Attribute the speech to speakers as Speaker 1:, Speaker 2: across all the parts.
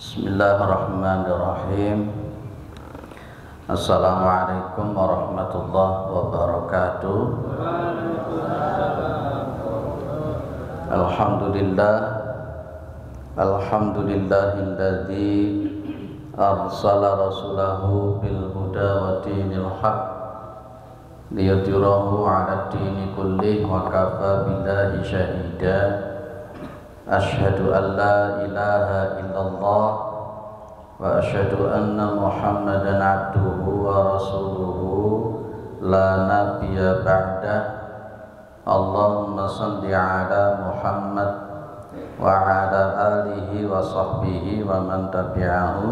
Speaker 1: Bismillahirrahmanirrahim. Assalamualaikum warahmatullahi wabarakatuh. Alhamdulillah, alhamdulillahilladzi arsala rasulahu bil huda wa dinil haq liyudhhirahu 'ala dini kullihi wa kafa billahi syahida. Asyhadu an la ilaha illallah wa asyhadu anna Muhammadan abduhu wa rasuluhu la nabiyya ba'dah. Allahumma shalli ala Muhammad wa ala alihi wa sahbihi wa man tabi'ahu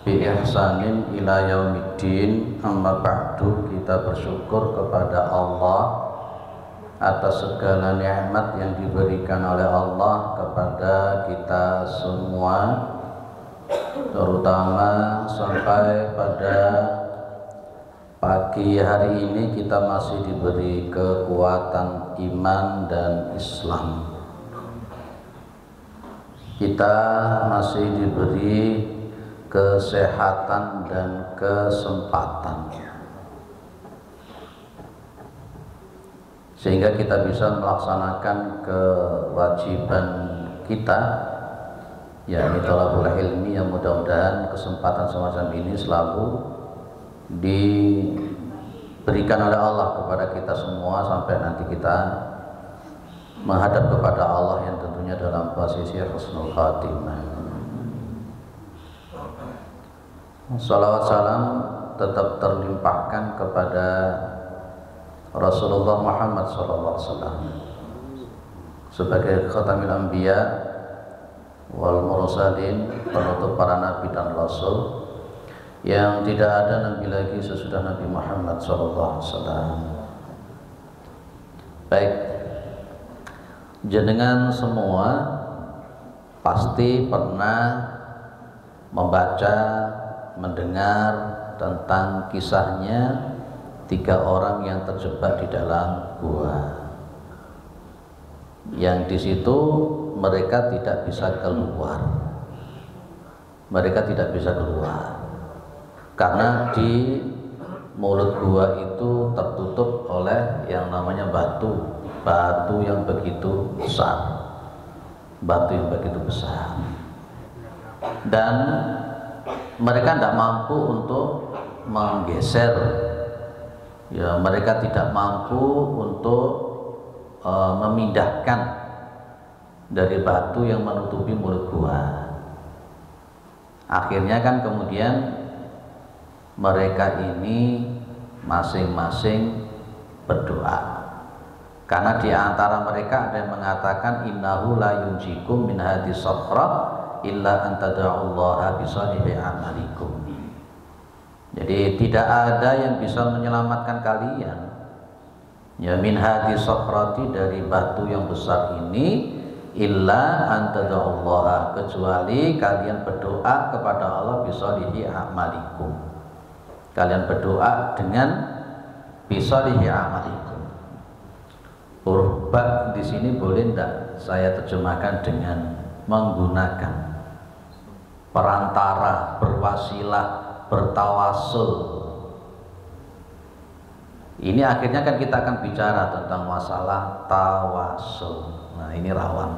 Speaker 1: bi ihsanin ila yaumiddin. Amma ba'du, kita bersyukur kepada Allah atas segala nikmat yang diberikan oleh Allah kepada kita semua, terutama sampai pada pagi hari ini kita masih diberi kekuatan iman dan Islam. Kita masih diberi kesehatan dan kesempatan, sehingga kita bisa melaksanakan kewajiban kita, yakni thalabul ilmi, yang mudah-mudahan kesempatan semacam ini selalu diberikan oleh Allah kepada kita semua sampai nanti kita menghadap kepada Allah yang tentunya dalam posisi husnul khatimah. Salawat salam tetap terlimpahkan kepada Rasulullah Muhammad SAW sebagai khatamil anbiya wal mursalin, penutup para nabi dan rasul, yang tidak ada nabi lagi sesudah Nabi Muhammad SAW. Baik, jenengan semua pasti pernah membaca, mendengar tentang kisahnya 3 orang yang terjebak di dalam gua, yang di situ mereka tidak bisa keluar. Mereka tidak bisa keluar karena di mulut gua itu tertutup oleh yang namanya batu yang begitu besar, dan mereka tidak mampu untuk menggeser. Ya, mereka tidak mampu untuk memindahkan dari batu yang menutupi mulut gua. Akhirnya kan kemudian mereka ini masing-masing berdoa, karena di antara mereka ada yang mengatakan innahu la yunjikum min hadis sakhra illa an tad'ullaha bi salihi amalikum. Jadi tidak ada yang bisa menyelamatkan kalian, ya, min hadis sokrati, dari batu yang besar ini, illa antada'ullaha, kecuali kalian berdoa kepada Allah bisolihi amalikum. Kalian berdoa dengan bisolihi amalikum. Huruf ba di sini boleh tidak saya terjemahkan dengan menggunakan perantara, berwasilah, bertawasul. Ini akhirnya kan kita akan bicara tentang masalah tawasul. Nah, ini rawan.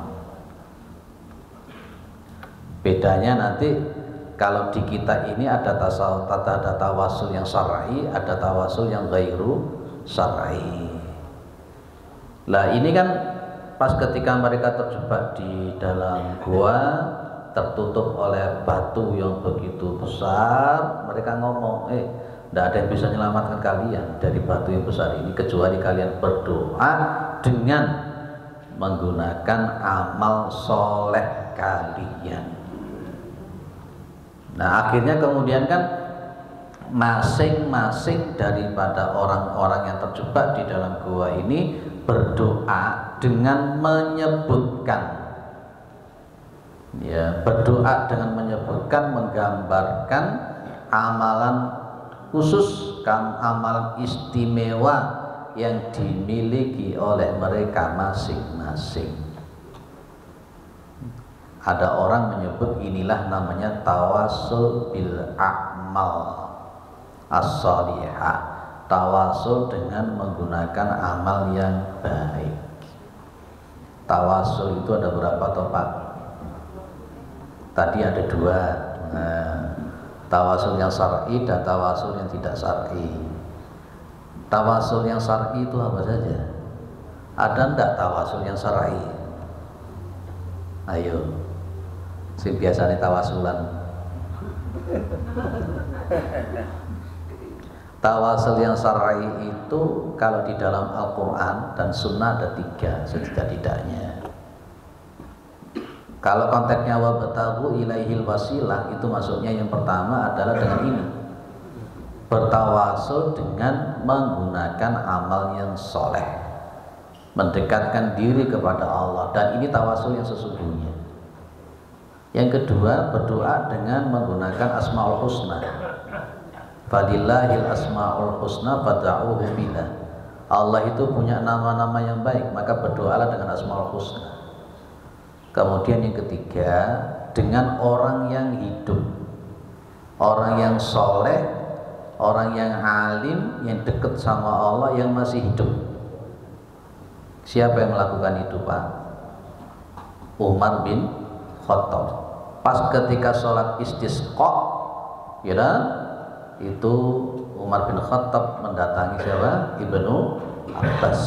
Speaker 1: Bedanya nanti kalau di kita ini ada tawasul yang syar'i, ada tawasul yang ghairu syar'i. Lah ini kan pas ketika mereka terjebak di dalam gua tertutup oleh batu yang begitu besar, mereka ngomong, tidak ada yang bisa menyelamatkan kalian dari batu yang besar ini kecuali kalian berdoa dengan menggunakan amal soleh kalian. Nah, akhirnya kemudian kan masing-masing daripada orang-orang yang terjebak di dalam gua ini berdoa dengan menyebutkan, ya, berdoa dengan menyebutkan, menggambarkan amalan khusus, amalan istimewa yang dimiliki oleh mereka masing-masing. Ada orang menyebut inilah namanya tawasul bil a'mal as-salihah, tawasul dengan menggunakan amal yang baik. Tawasul itu ada berapa topak? Tadi ada dua. Tawasul yang syar'i dan tawasul yang tidak syar'i. Tawasul yang syar'i itu apa saja? Ada enggak tawasul yang syar'i? Ayo, si biasanya tawasulan. Tawasul yang syar'i itu kalau di dalam Al-Quran dan Sunnah ada 3 setidak-tidaknya. Kalau konteksnya wabtaghu ilaihil wasilah, itu maksudnya yang pertama adalah dengan ini, bertawasul dengan menggunakan amal yang soleh, mendekatkan diri kepada Allah, dan ini tawasul yang sesungguhnya. Yang kedua, berdoa dengan menggunakan asmaul husna. Fadillahil asmaul husna fad'uhu biha. Allah itu punya nama-nama yang baik, maka berdoalah dengan asmaul husna. Kemudian yang ketiga, dengan orang yang hidup, orang yang soleh, orang yang alim, yang dekat sama Allah, yang masih hidup. Siapa yang melakukan itu, Pak? Umar bin Khattab. Pas ketika sholat istisqa, ya, itu Umar bin Khattab mendatangi siapa? Ibnu Abbas,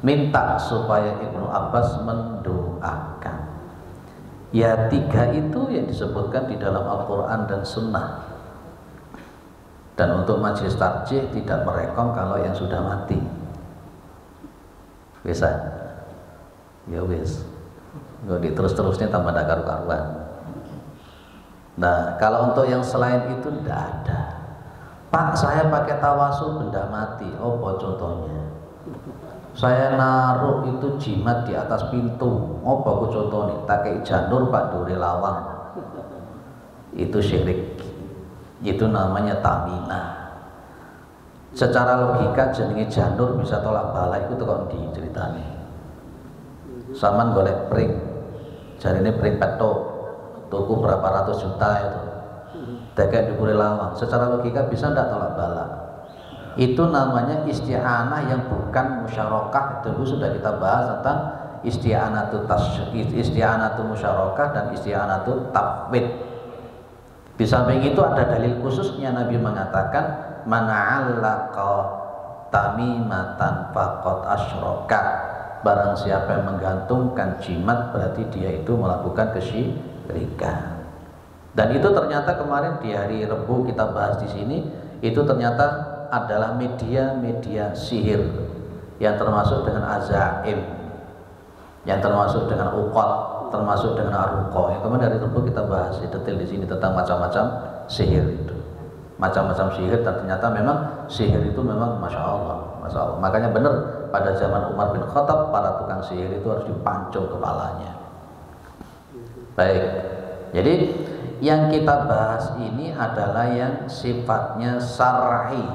Speaker 1: minta supaya Ibnu Abbas mendoakan. Ya, 3 itu yang disebutkan di dalam Al-Quran dan Sunnah. Dan untuk majelis tarjih tidak merekong kalau yang sudah mati. Bisa? Ya wis. Kalau terus-terusnya tambah ada karu-karuan. Nah, kalau untuk yang selain itu tidak ada. Pak, saya pakai tawasul benda mati. Oh, contohnya. Saya naruh itu jimat di atas pintu. Oh, bagus contohnya. Pakai janur Pak Duri Lawang. Itu syirik. Itu namanya tamina. Secara logika jenenge janur bisa tolak bala itu kok diceritani. Saman golek pring. Jarine pring petok. Tuku berapa ratus juta itu. Dekek Duri Lawang. Secara logika bisa ndak tolak bala. Itu namanya isti'anah yang bukan musyarakah. Dulu sudah kita bahas tentang isti'anatu musyarakah dan isti'anatu tafwid. Di samping itu ada dalil khususnya, Nabi mengatakan mana'allaqa tamimatan faqad asyraka. Barang siapa yang menggantungkan jimat berarti dia itu melakukan kesyirikan. Dan itu ternyata kemarin di hari Rebu kita bahas di sini, itu ternyata adalah media-media sihir yang termasuk dengan azaim, yang termasuk dengan uqal, termasuk dengan arruqa. Yang kemarin dari Rebu kita bahas detail di sini tentang macam-macam sihir itu, macam-macam sihir, dan ternyata memang sihir itu memang masya Allah. Makanya benar pada zaman Umar bin Khattab para tukang sihir itu harus dipancung kepalanya. Baik, jadi yang kita bahas ini adalah yang sifatnya syar'i,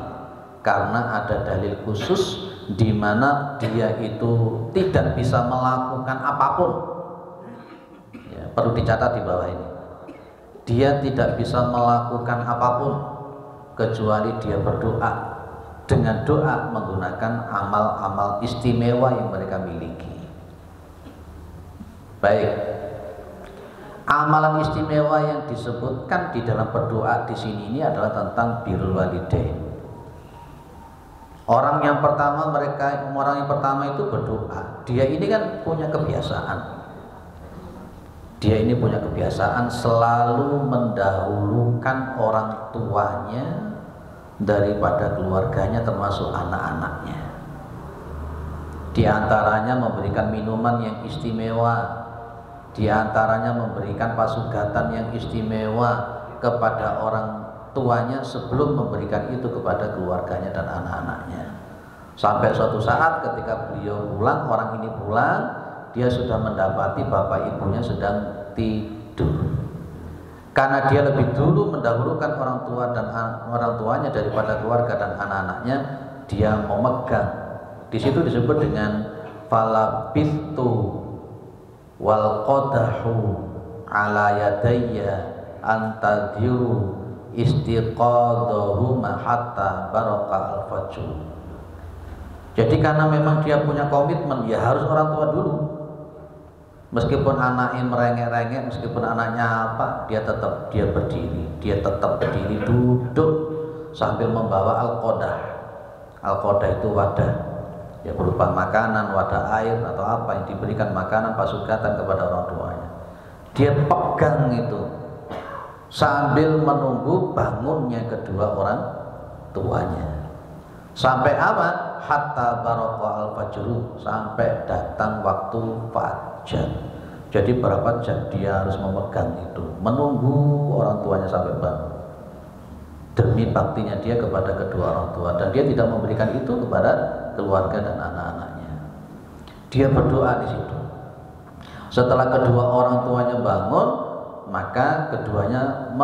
Speaker 1: karena ada dalil khusus di mana dia itu tidak bisa melakukan apapun. Ya, perlu dicatat di bawah ini. Dia tidak bisa melakukan apapun kecuali dia berdoa dengan doa menggunakan amal-amal istimewa yang mereka miliki. Baik. Amalan istimewa yang disebutkan di dalam berdoa di sini ini adalah tentang birrul walidain. Orang yang pertama itu berdoa. Dia ini kan punya kebiasaan. Dia ini punya kebiasaan selalu mendahulukan orang tuanya daripada keluarganya, termasuk anak-anaknya. Di antaranya memberikan minuman yang istimewa, di antaranya memberikan pasugatan yang istimewa kepada orang tuanya sebelum memberikan itu kepada keluarganya dan anak-anaknya. Sampai suatu saat ketika beliau pulang, orang ini pulang, dia sudah mendapati bapak ibunya sedang tidur. Karena dia lebih dulu mendahulukan orang tua dan orang tuanya daripada keluarga dan anak-anaknya, dia memegang. Di situ disebut dengan falabithu wal qadahu ala yadayya antadhiru istiqadahu hatta baraka al-fajr. Jadi karena memang dia punya komitmen, ya harus orang tua dulu. Meskipun anaknya merengek-rengek, meskipun anaknya apa, dia berdiri, dia tetap berdiri duduk sambil membawa al-qadah. Al-qadah itu wadah, ya berupa makanan, wadah air atau apa yang diberikan makanan pasugatan kepada orang tuanya. Dia pegang itu sambil menunggu bangunnya kedua orang tuanya. Sampai apa? Hatta baraka al-fajru, sampai datang waktu fajar. Jadi berapa jam dia harus memegang itu, menunggu orang tuanya sampai bangun, demi baktinya dia kepada kedua orang tua. Dan dia tidak memberikan itu kepada keluarga dan anak-anaknya. Dia berdoa di situ. Setelah kedua orang tuanya bangun, maka keduanya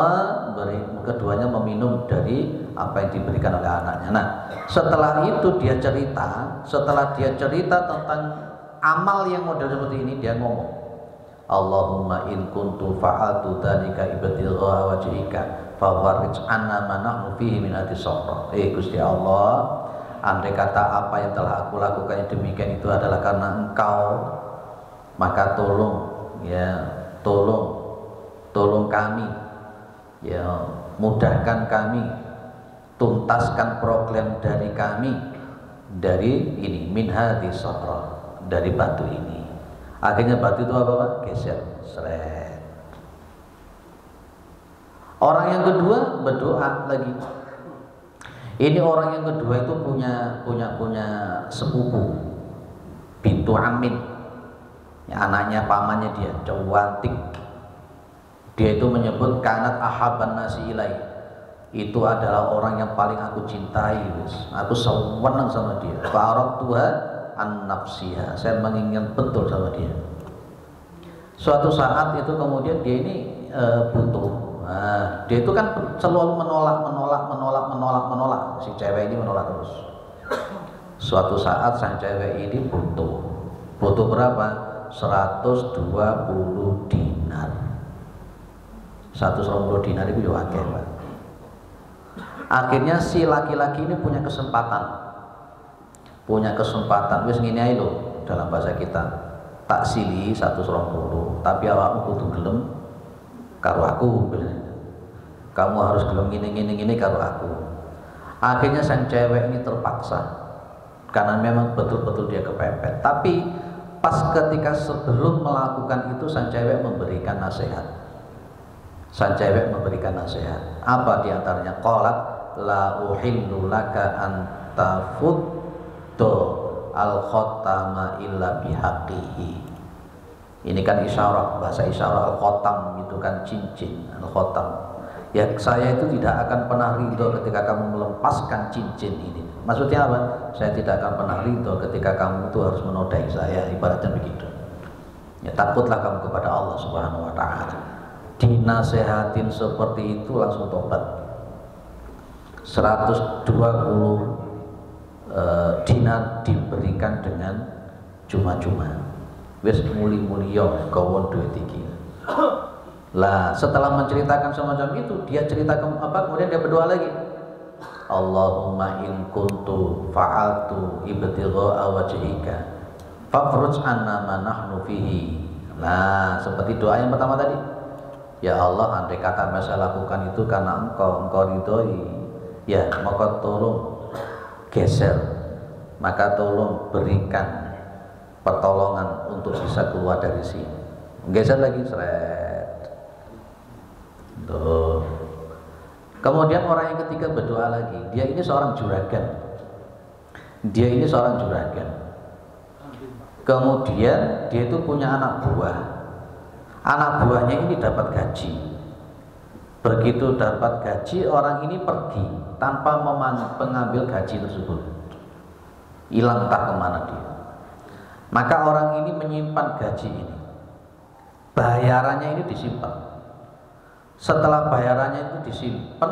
Speaker 1: meminum dari apa yang diberikan oleh anaknya. Nah, setelah itu setelah dia cerita tentang amal yang model seperti ini, dia ngomong, Allahumma in kuntu fa'altu dzalika ibtigha wajhika fawarij anna ma nahnu fihi min atisabra. Gusti Allah, andai kata apa yang telah aku lakukan yang demikian itu adalah karena Engkau, maka tolong kami, ya mudahkan kami, tuntaskan problem dari kami dari ini, min hadhi sahra, dari batu ini. Akhirnya batu itu apa Pak? Geser, seret. Orang yang kedua berdoa lagi. Ini orang yang kedua itu punya sepupu, bintu Amin, ya, anaknya pamannya dia, cantik. Dia itu menyebut kanat ahaban nasi ilai, itu adalah orang yang paling aku cintai, aku senang sama dia. Fa'aradtuha an nafsiha, saya menginginkan betul sama dia. Suatu saat itu kemudian dia ini butuh. Nah, dia itu kan selalu menolak. Si cewek ini menolak terus. Suatu saat sang cewek ini butuh berapa? 120 dinar. 120 dinar itu juga akeh, Pak. Akhirnya si laki-laki ini punya kesempatan, wis ngene ae lho, dalam bahasa kita, tak sili 120, tapi awakmu kudu gelem karo aku. Kamu harus gelem ngene karo aku. Akhirnya sang cewek ini terpaksa, karena memang betul-betul dia kepepet. Tapi pas ketika sebelum melakukan itu, sang cewek memberikan nasihat. Apa diantaranya? Qalat la uhillu laka an tafuddu al-khatama illa bihaqqihi. Ini kan isyarat, bahasa isyarat al-khatam itu kan cincin, al-khatam. Ya, saya itu tidak akan pernah ridho ketika kamu melepaskan cincin ini. Maksudnya apa? Saya tidak akan pernah ridho ketika kamu itu harus menodai saya, ibaratnya begitu. Ya, takutlah kamu kepada Allah Subhanahu wa taala. Dinasehatin seperti itu langsung tobat. 120 dinar diberikan dengan cuma-cuma. Wis muli-mulya gawon duit iki. Lah, setelah menceritakan semacam itu, dia ceritakan apa? Kemudian dia berdoa lagi. Allahumma in kuntu fa'altu ibtigha'a wajhika fafruj anna ma nahnu fihi. Nah, seperti doa yang pertama tadi. Ya Allah, andai kata saya lakukan itu karena Engkau ridhoi, ya maka tolong geser, maka tolong berikan pertolongan untuk bisa keluar dari sini. Geser lagi, seret. Tuh. Kemudian orang yang ketiga berdoa lagi. Dia ini seorang juragan. Kemudian dia itu punya anak buah. Anak buahnya ini dapat gaji. Begitu dapat gaji, orang ini pergi tanpa mengambil gaji tersebut. Hilang entah kemana dia. Maka orang ini menyimpan gaji ini. Bayarannya ini disimpan. Setelah bayarannya itu disimpan,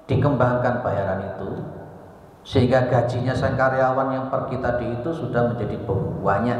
Speaker 1: dikembangkan bayaran itu, sehingga gajinya sang karyawan yang pergi tadi itu sudah menjadi banyak.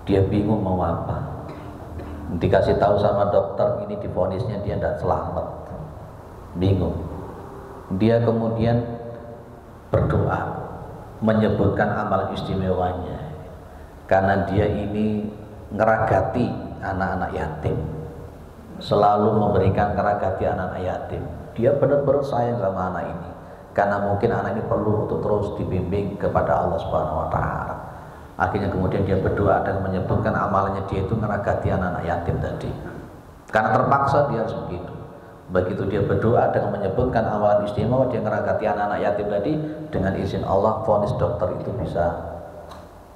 Speaker 1: Dia bingung mau apa. Dikasih tahu sama dokter ini divonisnya dia tidak selamat. Bingung. Dia kemudian berdoa, menyebutkan amal istimewanya. Karena dia ini ngeragati anak-anak yatim, selalu memberikan ngeragati anak-anak yatim. Dia benar-benar sayang sama anak ini, karena mungkin anak ini perlu untuk terus dibimbing kepada Allah Subhanahu wa Ta'ala. Akhirnya kemudian dia berdoa dan menyebutkan amalannya dia itu ngeragati anak-anak yatim tadi. Karena terpaksa dia harus begitu. Begitu dia berdoa dengan menyebutkan amalan istimewa, dia ngeragati anak-anak yatim tadi, dengan izin Allah vonis dokter itu bisa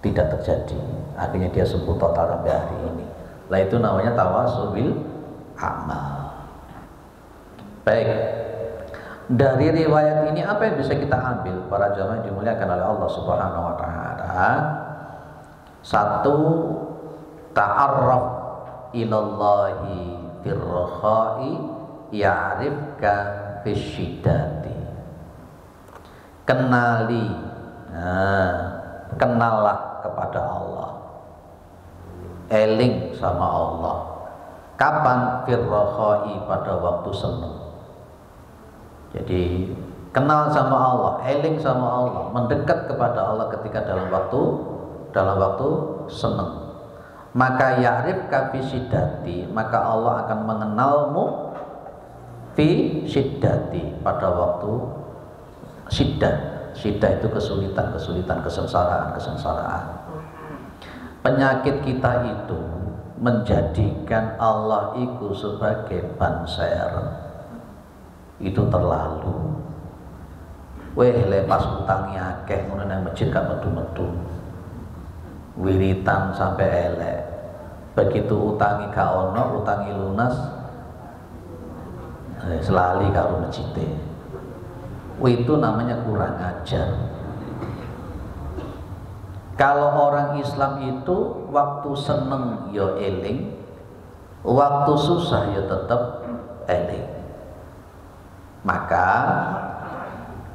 Speaker 1: tidak terjadi. Akhirnya dia sembuh total sampai hari ini. Lah itu namanya tawasul bil amal. Baik. Dari riwayat ini apa yang bisa kita ambil para jamaah yang dimuliakan oleh Allah Subhanahu wa Ta'ala? Satu, ta'arraf ilallahi firrakhai ya'rifka fisyiddati. Kenali, kenallah kepada Allah, eling sama Allah. Kapan? Firrakhai, pada waktu senang. Jadi kenal sama Allah, eling sama Allah, mendekat kepada Allah ketika dalam waktu senang. Maka ya'rifka fi syiddati, maka Allah akan mengenalmu fi syiddati, pada waktu syiddah. Syiddah itu kesulitan, kesengsaraan. Penyakit kita itu menjadikan Allah itu sebagai banser. Itu terlalu. Weh, lepas utangnya akeh ngono nang masjid gak metu-metu. Wiritan sampai elek. Begitu utangi gak ono, utangi lunas, selali karo masjide. Itu namanya kurang ajar. Kalau orang Islam itu waktu seneng ya eling, waktu susah ya tetap eling. Maka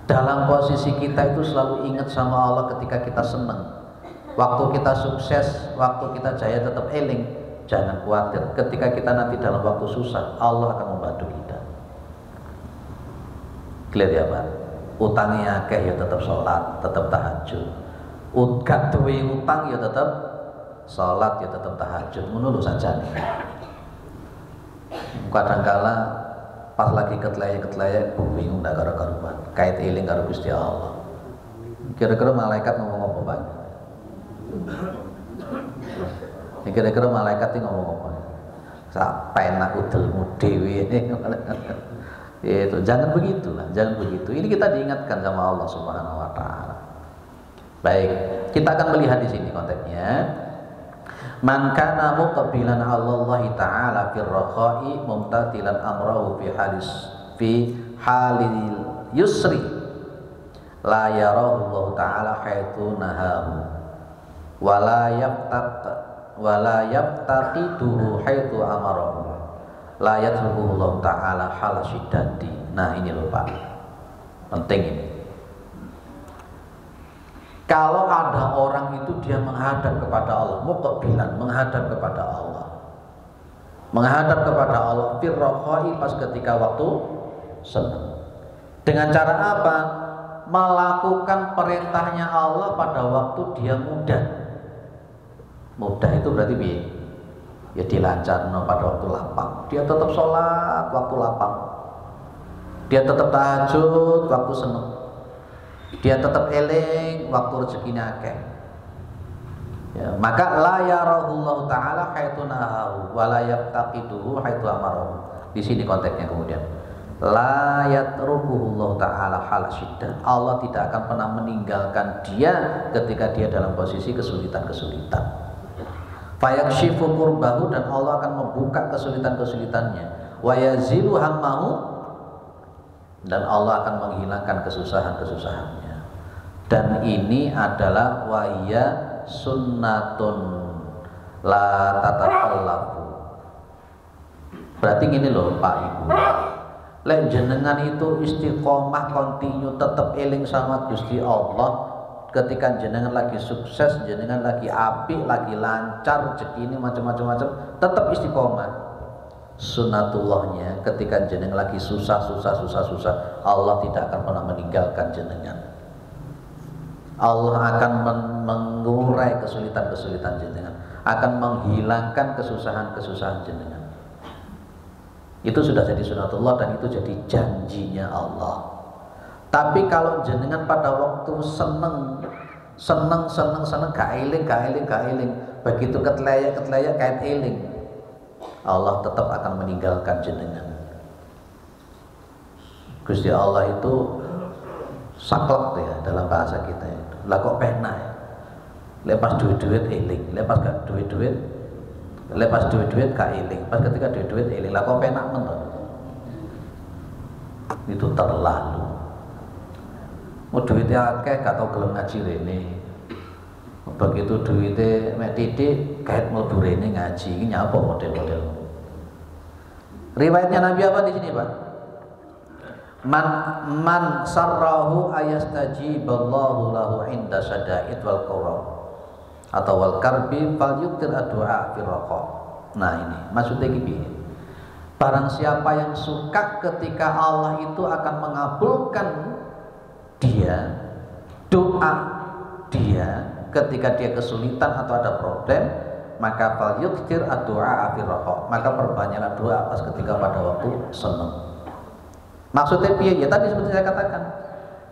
Speaker 1: dalam posisi kita itu selalu ingat sama Allah ketika kita senang. Waktu kita sukses, waktu kita jaya tetap eling. Jangan khawatir, ketika kita nanti dalam waktu susah, Allah akan membantu kita. Lihat ya Pak, utangnya akeh ya tetap sholat, tetap tahajud. Gak duwe utang ya tetap sholat, ya tetap tahajud. Menurut saja nih. Kadangkala pas lagi ketlaya bingung ndak karo karuan, kait eling karo Gusti Allah. Kira-kira malaikat ngomong apa Pak? Kira-kira malaikat ini ngomong apa? Sampai nak udelmu dewi. Itu jangan begitulah, jangan begitu. Ini kita diingatkan sama Allah Subhanahu wa Ta'ala. Baik, kita akan melihat di sini konteksnya. Man kana muqbilan 'ala Allah Ta'ala fir rakhai mumtathilan amrahu fi halil yusri la yarahu Allah Ta'ala haitsu nahahu wa la yaftaqiduhu haitsu amarahu la yatruku Allah Ta'ala hal syiddati. Nah ini loh Pak, penting ini. Kalau ada orang itu dia menghadap kepada Allah, muqbilan, menghadap kepada Allah, menghadap kepada Allah firrakhai, pas ketika waktu senang. Dengan cara apa? Melakukan perintahnya Allah pada waktu dia muda. Muda itu berarti biar ya dilancarno pada waktu lapang. Dia tetap sholat waktu lapang. Dia tetap tahajud waktu senang. Dia tetap eling waktu rezekinya akeh. Ya, maka la yarahullahu Ta'ala haitsu nahahu wa la yaftaqiduhu haitsu amarahu. Di sini konteksnya kemudian. La yatrukuhullahu Ta'ala hal syiddah. Allah tidak akan pernah meninggalkan dia ketika dia dalam posisi kesulitan-kesulitan. Fayakshifu kurbahu, dan Allah akan membuka kesulitan-kesulitannya. Wa yazilu hammahu, dan Allah akan menghilangkan kesusahan-kesusahannya. Dan ini adalah wahya sunnatun la tatakallafu. Berarti gini loh Pak Ibu, lek jenengan itu istiqomah kontinu tetap eling sama Gusti Allah ketika jenengan lagi sukses, jenengan lagi apik, lagi lancar, rezeki ini macam-macam, tetap istiqomah. Sunnatullahnya ketika jenengan lagi susah, Allah tidak akan pernah meninggalkan jenengan. Allah akan mengurai kesulitan-kesulitan jenengan, akan menghilangkan kesusahan-kesusahan jenengan. Itu sudah jadi sunnatullah dan itu jadi janjinya Allah. Tapi kalau jenengan pada waktu seneng gak eling, begitu ketleyak kain eling, Allah tetap akan meninggalkan jenengan. Gusti Allah itu saklek ya dalam bahasa kita itu. Lah kok pena ya? Lepas duit eling, lepas gak duit gak eling, pas ketika duit eling, lah kok pena men. Itu terlalu. Mau duitnya akeh gak tau gelem ngaji rene. Begitu duitnya mek titik kait mlebu rene ngaji, ini apa model-model. Riwayatnya Nabi apa di sini, Pak? Man sarrahu ayastajiballahu lahu inda syada'id wal qurab atau wal karbi falyuktir addu'a fi raqa. Nah ini maksudnya gini. Barang siapa yang suka ketika Allah itu akan mengabulkan dia doa dia ketika dia kesulitan atau ada problem, maka falyuktir addu'a fi raqa, maka perbanyaklah doa pas ketika pada waktu senang. Maksudnya piye? Ya tadi seperti saya katakan,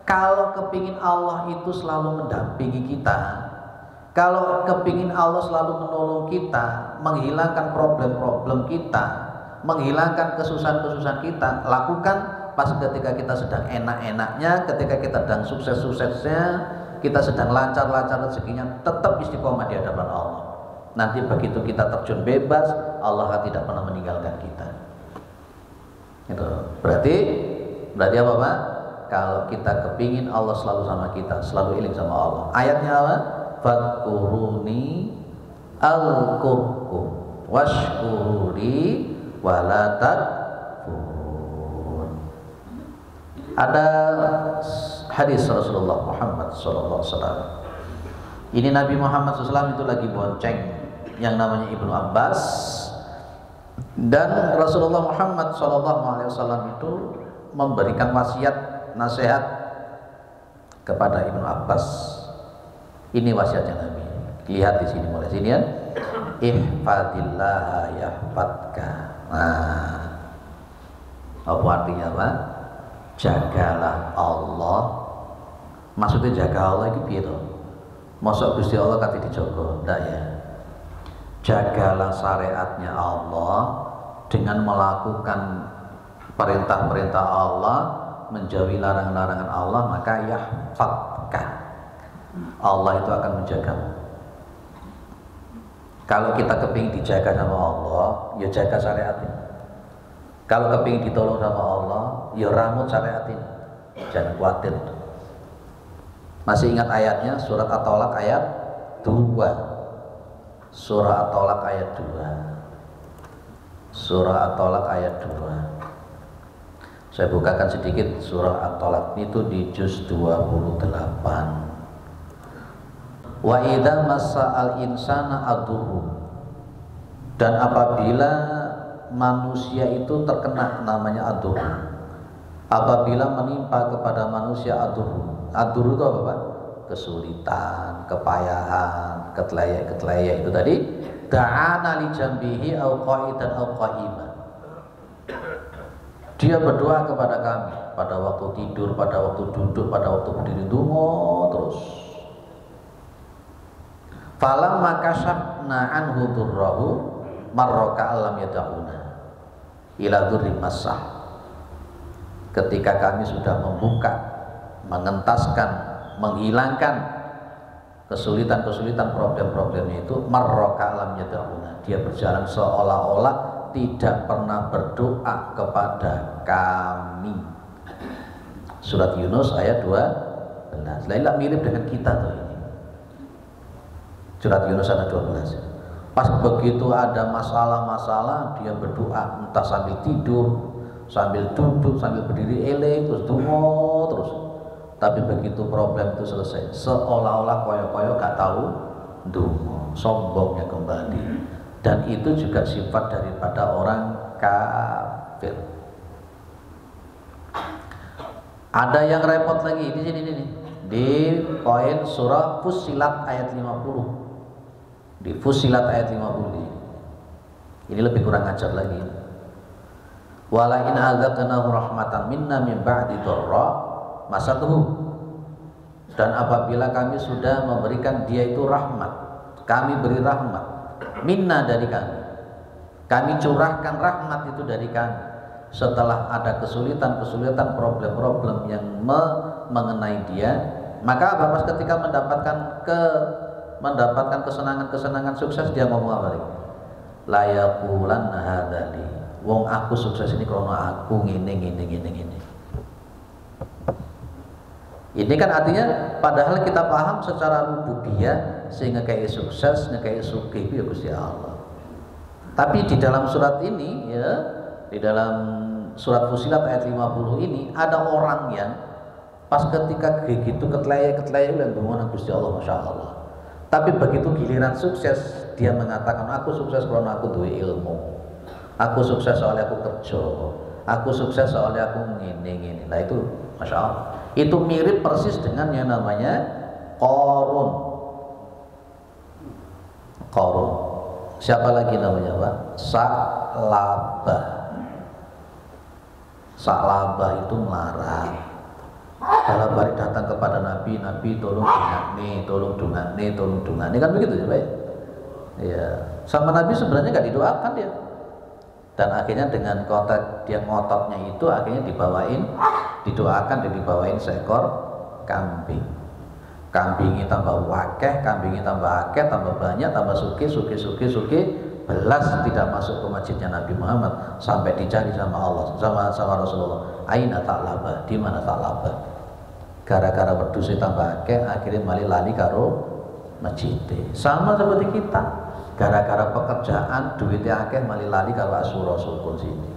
Speaker 1: kalau kepingin Allah itu selalu mendampingi kita, kalau kepingin Allah selalu menolong kita, menghilangkan problem-problem kita, menghilangkan kesusahan-kesusahan kita, lakukan pas ketika kita sedang enak-enaknya, ketika kita sedang sukses-suksesnya, kita sedang lancar-lancar rezekinya, tetap istiqomah di hadapan Allah. Nanti begitu kita terjun bebas, Allah tidak pernah meninggalkan kita. Itu berarti apa Pak? Kalau kita kepingin Allah selalu sama kita, selalu iling sama Allah. Ayatnya apa? Fadkuruni alkurkum washkuruli walatakfurun. Ada hadis Rasulullah Muhammad SAW. Ini Nabi Muhammad SAW itu lagi bonceng yang namanya Ibnu Abbas, dan Rasulullah Muhammad SAW itu memberikan wasiat, nasihat kepada Ibnu Abbas. Ini wasiatnya Nabi. Lihat di sini, mulai sini ya. Ihfadillah yahfadka. Nah, apa artinya Pak? Jagalah Allah. Maksudnya jaga Allah itu piye to? Mosok Gusti Allah kate dijaga, ndak ya? Jagalah syariatnya Allah dengan melakukan perintah-perintah Allah, menjauhi larangan-larangan Allah, maka yahfadka. Allah itu akan menjagamu. Kalau kita kepingin dijaga sama Allah, ya jaga syariatnya. Kalau kepingin ditolong sama Allah, ya ramut syariatnya. Jangan khawatir. Masih ingat ayatnya surat At-Tolak ayat 2. Surah At-Tolak ayat 2. Surah At-Tolak ayat 2. Saya bukakan sedikit surah At-Tolak itu di juz 28. Wa idza massa'al insana adurru, dan apabila manusia itu terkena namanya adurru, apabila menimpa kepada manusia adurru. Adurru itu apa Pak? Kesulitan, kepayahan, ketleyak itu tadi. Da'ana li jambihi au qa'idan au qa'iman. Dia berdoa kepada kami pada waktu tidur, pada waktu duduk, pada waktu berdiri, dungo terus. Falamma kasyafna anhu durrahu marraka alam yad'una ila dzurri massah. Ketika kami sudah membuka, mengentaskan, menghilangkan kesulitan-kesulitan, problem-problemnya itu, marraka alam yad'una, dia berjalan seolah-olah tidak pernah berdoa kepada kami. Surat Yunus ayat 12. Lainlah mirip dengan kita tuh ini. Surat Yunus ayat 12. Pas begitu ada masalah-masalah, dia berdoa, entah sambil tidur, sambil duduk, sambil berdiri, elek terus dungo terus. tapi begitu problem itu selesai seolah-olah koyo-koyo gak tahu dungo, sombongnya kembali. Dan itu juga sifat daripada orang kafir. Ada yang repot lagi di sini nih, di poin surah Fussilat ayat 50. Di Fussilat ayat 50 ini. Ini lebih kurang ajar lagi. Wala in adzaqnahu rahmatan minna min ba'di dharra masatuhu. Dan apabila kami sudah memberikan dia itu rahmat, kami beri rahmat minna dari kami curahkan rahmat itu dari kami setelah ada kesulitan-kesulitan, problem-problem yang mengenai dia, maka apa pas ketika mendapatkan kesenangan-kesenangan sukses, dia ngomong apa lagi? La yaqulanna hadzali, wong aku sukses ini karena aku ngene. Ini kan artinya padahal kita paham secara rububiyah sehingga kayak sukses, kayak sugih ya Gusti Allah. Tapi di dalam surat ini ya, di dalam surat Fussilat ayat 50 ini ada orang yang pas ketika begitu ketlaya dan bangunan Gusti Allah, Masya Allah. Tapi begitu giliran sukses, dia mengatakan aku sukses karena aku duwe ilmu, aku sukses soalnya aku kerja, aku sukses soalnya aku ngene. Nah itu Masya Allah, itu mirip persis dengan yang namanya Qarun. Siapa lagi namanya Pak? Sa'labah itu melarang. Kalau balik datang kepada Nabi tolong dungane, kan begitu ya Pak? Ya, sama Nabi sebenarnya nggak didoakan dia. Dan akhirnya dengan konteks dia ngototnya itu akhirnya didoakan dan dibawain seekor kambing. Kambingnya tambah wakeh, kambingnya tambah akeh, tambah banyak, tambah suki, belas tidak masuk ke masjidnya Nabi Muhammad sampai dicari sama Allah, sama Rasulullah. Aina Sa'labah, di mana Sa'labah? Gara-gara berdosa tambah akeh, akhirnya malah lali karo masjid. Sama seperti kita, gara-gara pekerjaan duitnya akeh malah lali karo Asyura sukun sini.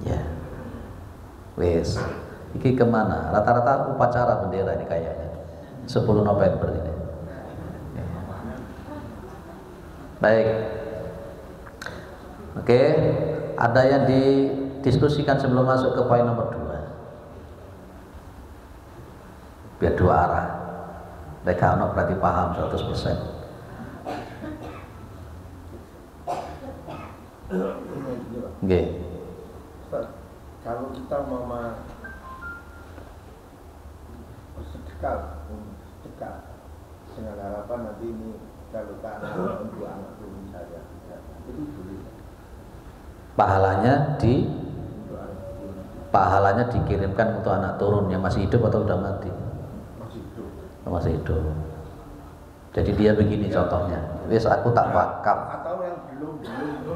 Speaker 1: Ya, wes. Iki kemana? Rata-rata upacara bendera ini kayaknya 10 November ini. Baik. Oke, ada yang didiskusikan sebelum masuk ke poin nomor 2. Biar dua arah. Mereka berarti paham 100%. Oke.
Speaker 2: Kalau kita mau sedekah dengan harapan nanti ini kalau anak untuk anak turun saya itu boleh.
Speaker 1: Pahalanya dikirimkan untuk anak turun yang masih hidup atau sudah mati? Masih hidup. Jadi dia begini contohnya. Wes aku tak wakaf.
Speaker 2: Atau yang belum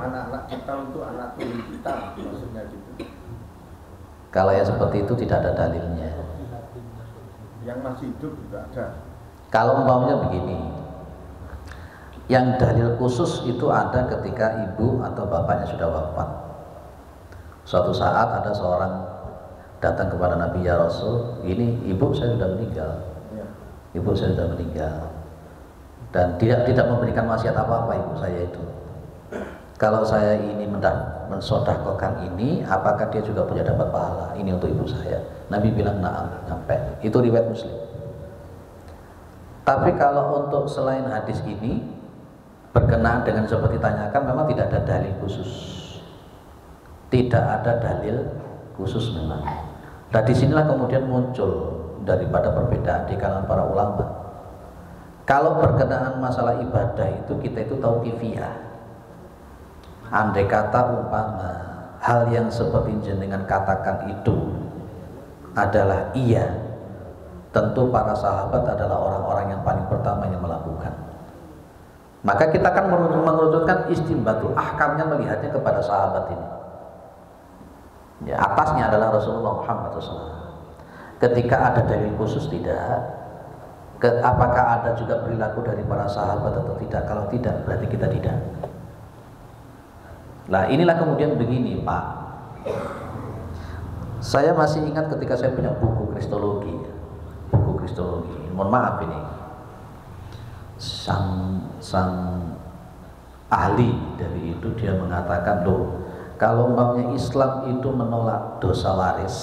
Speaker 2: anak-anak kita untuk anak turun kita, maksudnya gitu.
Speaker 1: Kalau yang seperti itu tidak ada dalilnya.
Speaker 2: Yang masih hidup juga ada.
Speaker 1: Kalau umpamanya begini, yang dalil khusus itu ada ketika ibu atau bapaknya sudah wafat. Suatu saat ada seorang datang kepada Nabi, ya Rasul, ini ibu saya sudah meninggal. Ya. Ibu saya sudah meninggal dan tidak memberikan wasiat apa-apa ibu saya itu. Kalau saya ini mensodakokan ini, apakah dia juga punya dapat pahala? Ini untuk ibu saya. Nabi bilang na'am, sampai. Itu riwayat Muslim. Tapi kalau untuk selain hadis ini berkenaan dengan seperti ditanyakan, memang tidak ada dalil khusus. Tidak ada dalil khusus memang. Nah disinilah kemudian muncul daripada perbedaan di kalangan para ulama. Kalau berkenaan masalah ibadah itu kita itu tauqifiyah. Andai kata umpama hal yang seperti jenengan katakan itu adalah iya, tentu para sahabat adalah orang-orang yang paling pertama yang melakukan. Maka kita kan mengerucutkan istimbatul ahkamnya melihatnya kepada sahabat ini. Ya, atasnya adalah Rasulullah Muhammad SAW. Ketika ada dalil khusus tidak, apakah ada juga perilaku dari para sahabat atau tidak? Kalau tidak, berarti kita tidak. Nah inilah kemudian begini Pak, Saya masih ingat ketika saya punya buku kristologi. Mohon maaf ini. Sang ahli dari itu dia mengatakan, loh, kalau umpamanya Islam itu menolak dosa waris,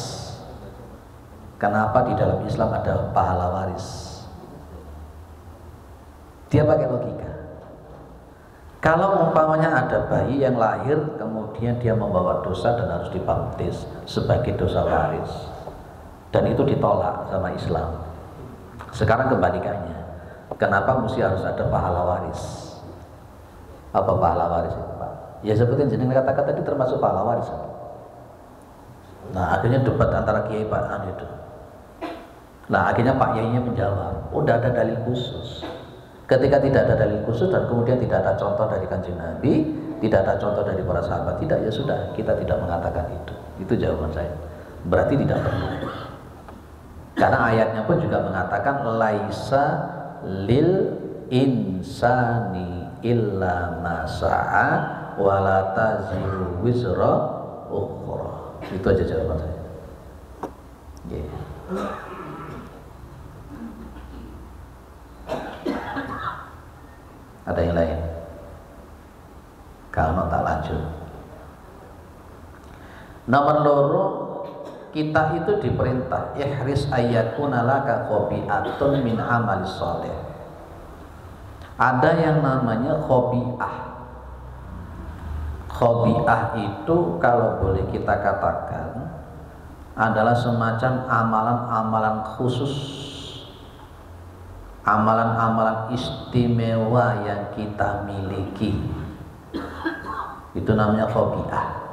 Speaker 1: kenapa di dalam Islam ada pahala waris? Dia pakai logika. Kalau umpamanya ada bayi yang lahir kemudian dia membawa dosa dan harus dibaptis sebagai dosa waris, dan itu ditolak sama Islam. Sekarang kebalikannya, kenapa mesti harus ada pahala waris? Apa pahala waris itu, Pak? Ya seperti yang jenengan katakan tadi, termasuk pahala waris. Nah akhirnya debat antara kiai Pak An itu. Nah akhirnya Pak Yainya menjawab, udah ada dalil khusus. Ketika tidak ada dalil khusus dan kemudian tidak ada contoh dari Kanjeng Nabi, tidak ada contoh dari para sahabat, tidak, ya sudah, kita tidak mengatakan itu. Itu jawaban saya. Berarti tidak perlu. Karena ayatnya pun juga mengatakan laisa lil insani illa ma sa'a wa la taziru wizra ukhra. Itu aja jawaban saya. Yeah. Ada yang lain? Kalau tak lanjut. Nomor loro, kita itu diperintah ihris ayyakuna laka khobi'atun min amalis sholih. Ada yang namanya khobi'ah. Khobi'ah itu kalau boleh kita katakan adalah semacam amalan-amalan khusus, amalan-amalan istimewa yang kita miliki. Itu namanya khobi'ah.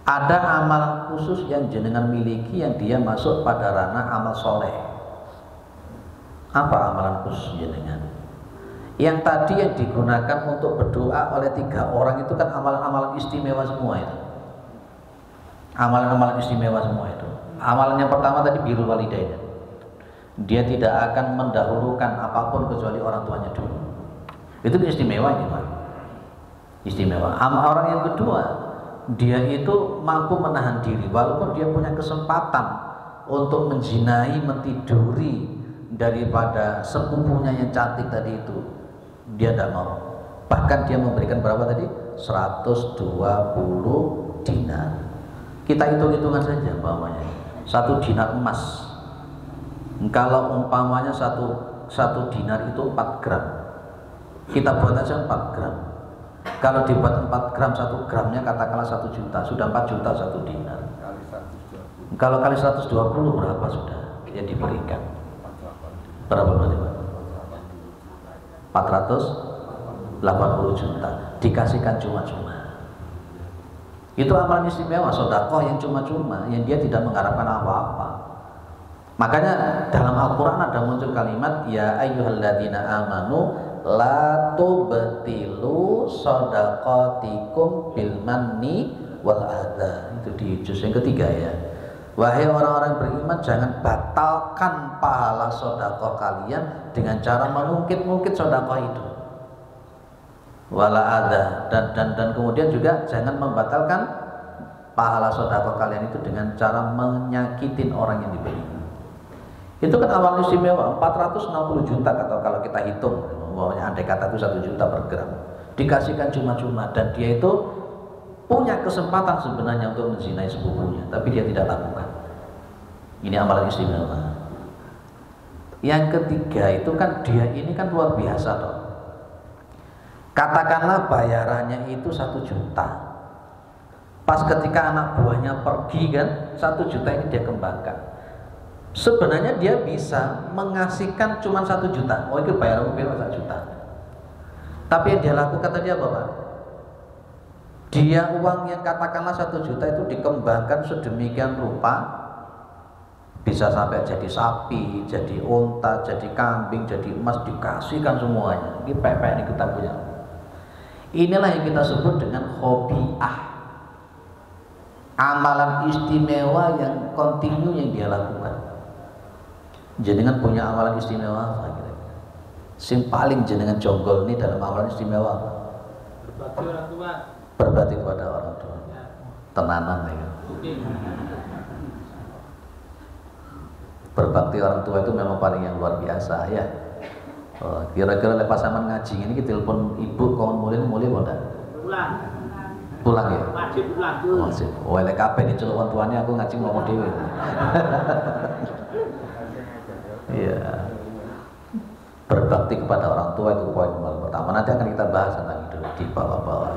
Speaker 1: Ada amalan khusus yang jenengan miliki yang dia masuk pada ranah amal soleh. Apa amalan khusus jenengan? Yang tadi yang digunakan untuk berdoa oleh 3 orang itu kan amalan-amalan istimewa semua itu. Amalan-amalan istimewa semua itu. Amalan yang pertama tadi birrul walidain. Dia tidak akan mendahulukan apapun kecuali orang tuanya dulu. Itu istimewa ini, Pak. Istimewa. Orang yang kedua, dia itu mampu menahan diri walaupun dia punya kesempatan untuk menzinai, mentiduri daripada sepupunya yang cantik tadi itu, dia tidak mau. Bahkan dia memberikan berapa tadi? 120 dinar. Kita hitung-hitungan saja umpamanya 1 dinar emas. Kalau umpamanya satu dinar itu 4 gram, kita buat aja 4 gram. Kalau dibuat 4 gram, 1 gramnya katakanlah 1 juta, sudah 4 juta 1 dinar. Kalau kali 120 berapa sudah yang diberikan? Berapa berarti, Pak? 480 juta dikasihkan cuma-cuma. Itu amalan istimewa, sedekah yang cuma-cuma, yang dia tidak mengharapkan apa-apa. Makanya dalam Al-Quran ada muncul kalimat ya ayyuhalladzina amanu la tubtilu shadaqatikum bil manni wal adha. Itu di juz yang ketiga ya. Wahai orang-orang beriman, jangan batalkan pahala sedekah kalian dengan cara mengungkit-ungkit sedekah itu. Wala adha, dan kemudian juga jangan membatalkan pahala sedekah kalian itu dengan cara menyakitin orang yang diberi. Itu kan awal istimewa 460 juta kalau kita hitung, bahwanya andai kata itu 1 juta per gram dikasihkan cuma-cuma, dan dia itu punya kesempatan sebenarnya untuk menzinai sepupunya, tapi dia tidak lakukan. Ini amalan istimewa. Yang ketiga itu kan dia ini kan luar biasa toh. Katakanlah bayarannya itu 1 juta. Pas ketika anak buahnya pergi kan 1 juta ini dia kembangkan. Sebenarnya dia bisa mengasihkan cuma 1 juta. Oh itu bayar mobil 1 juta. Tapi yang dia lakukan tadi apa, Pak? Dia uang yang katakanlah 1 juta itu dikembangkan sedemikian rupa, bisa sampai jadi sapi, jadi unta, jadi kambing, jadi emas, dikasihkan semuanya. Ini pepek ini kita punya. Inilah yang kita sebut dengan khobi'ah. Amalan istimewa yang kontinu yang dia lakukan. Jenengan punya amalan istimewa apa kira-kira? Sing paling jenengan jonggol ini dalam amalan istimewa apa?
Speaker 3: Berbakti orang tua.
Speaker 1: Berbakti kepada orang tua.
Speaker 3: Ya.
Speaker 1: tenanan ya. Berbakti orang tua itu memang paling yang luar biasa ya. Kira-kira lepas zaman ngaji ini kita telepon ibu kawan mulai enggak? Pulang ya?
Speaker 3: Wajib pulang.
Speaker 1: Wajib. Oleh kabeh diceluk wong tuane aku ngaji ngomong dhewe. Iya. Berbakti kepada orang tua itu poin pertama. Nanti akan kita bahas tentang itu di bawah-bawah.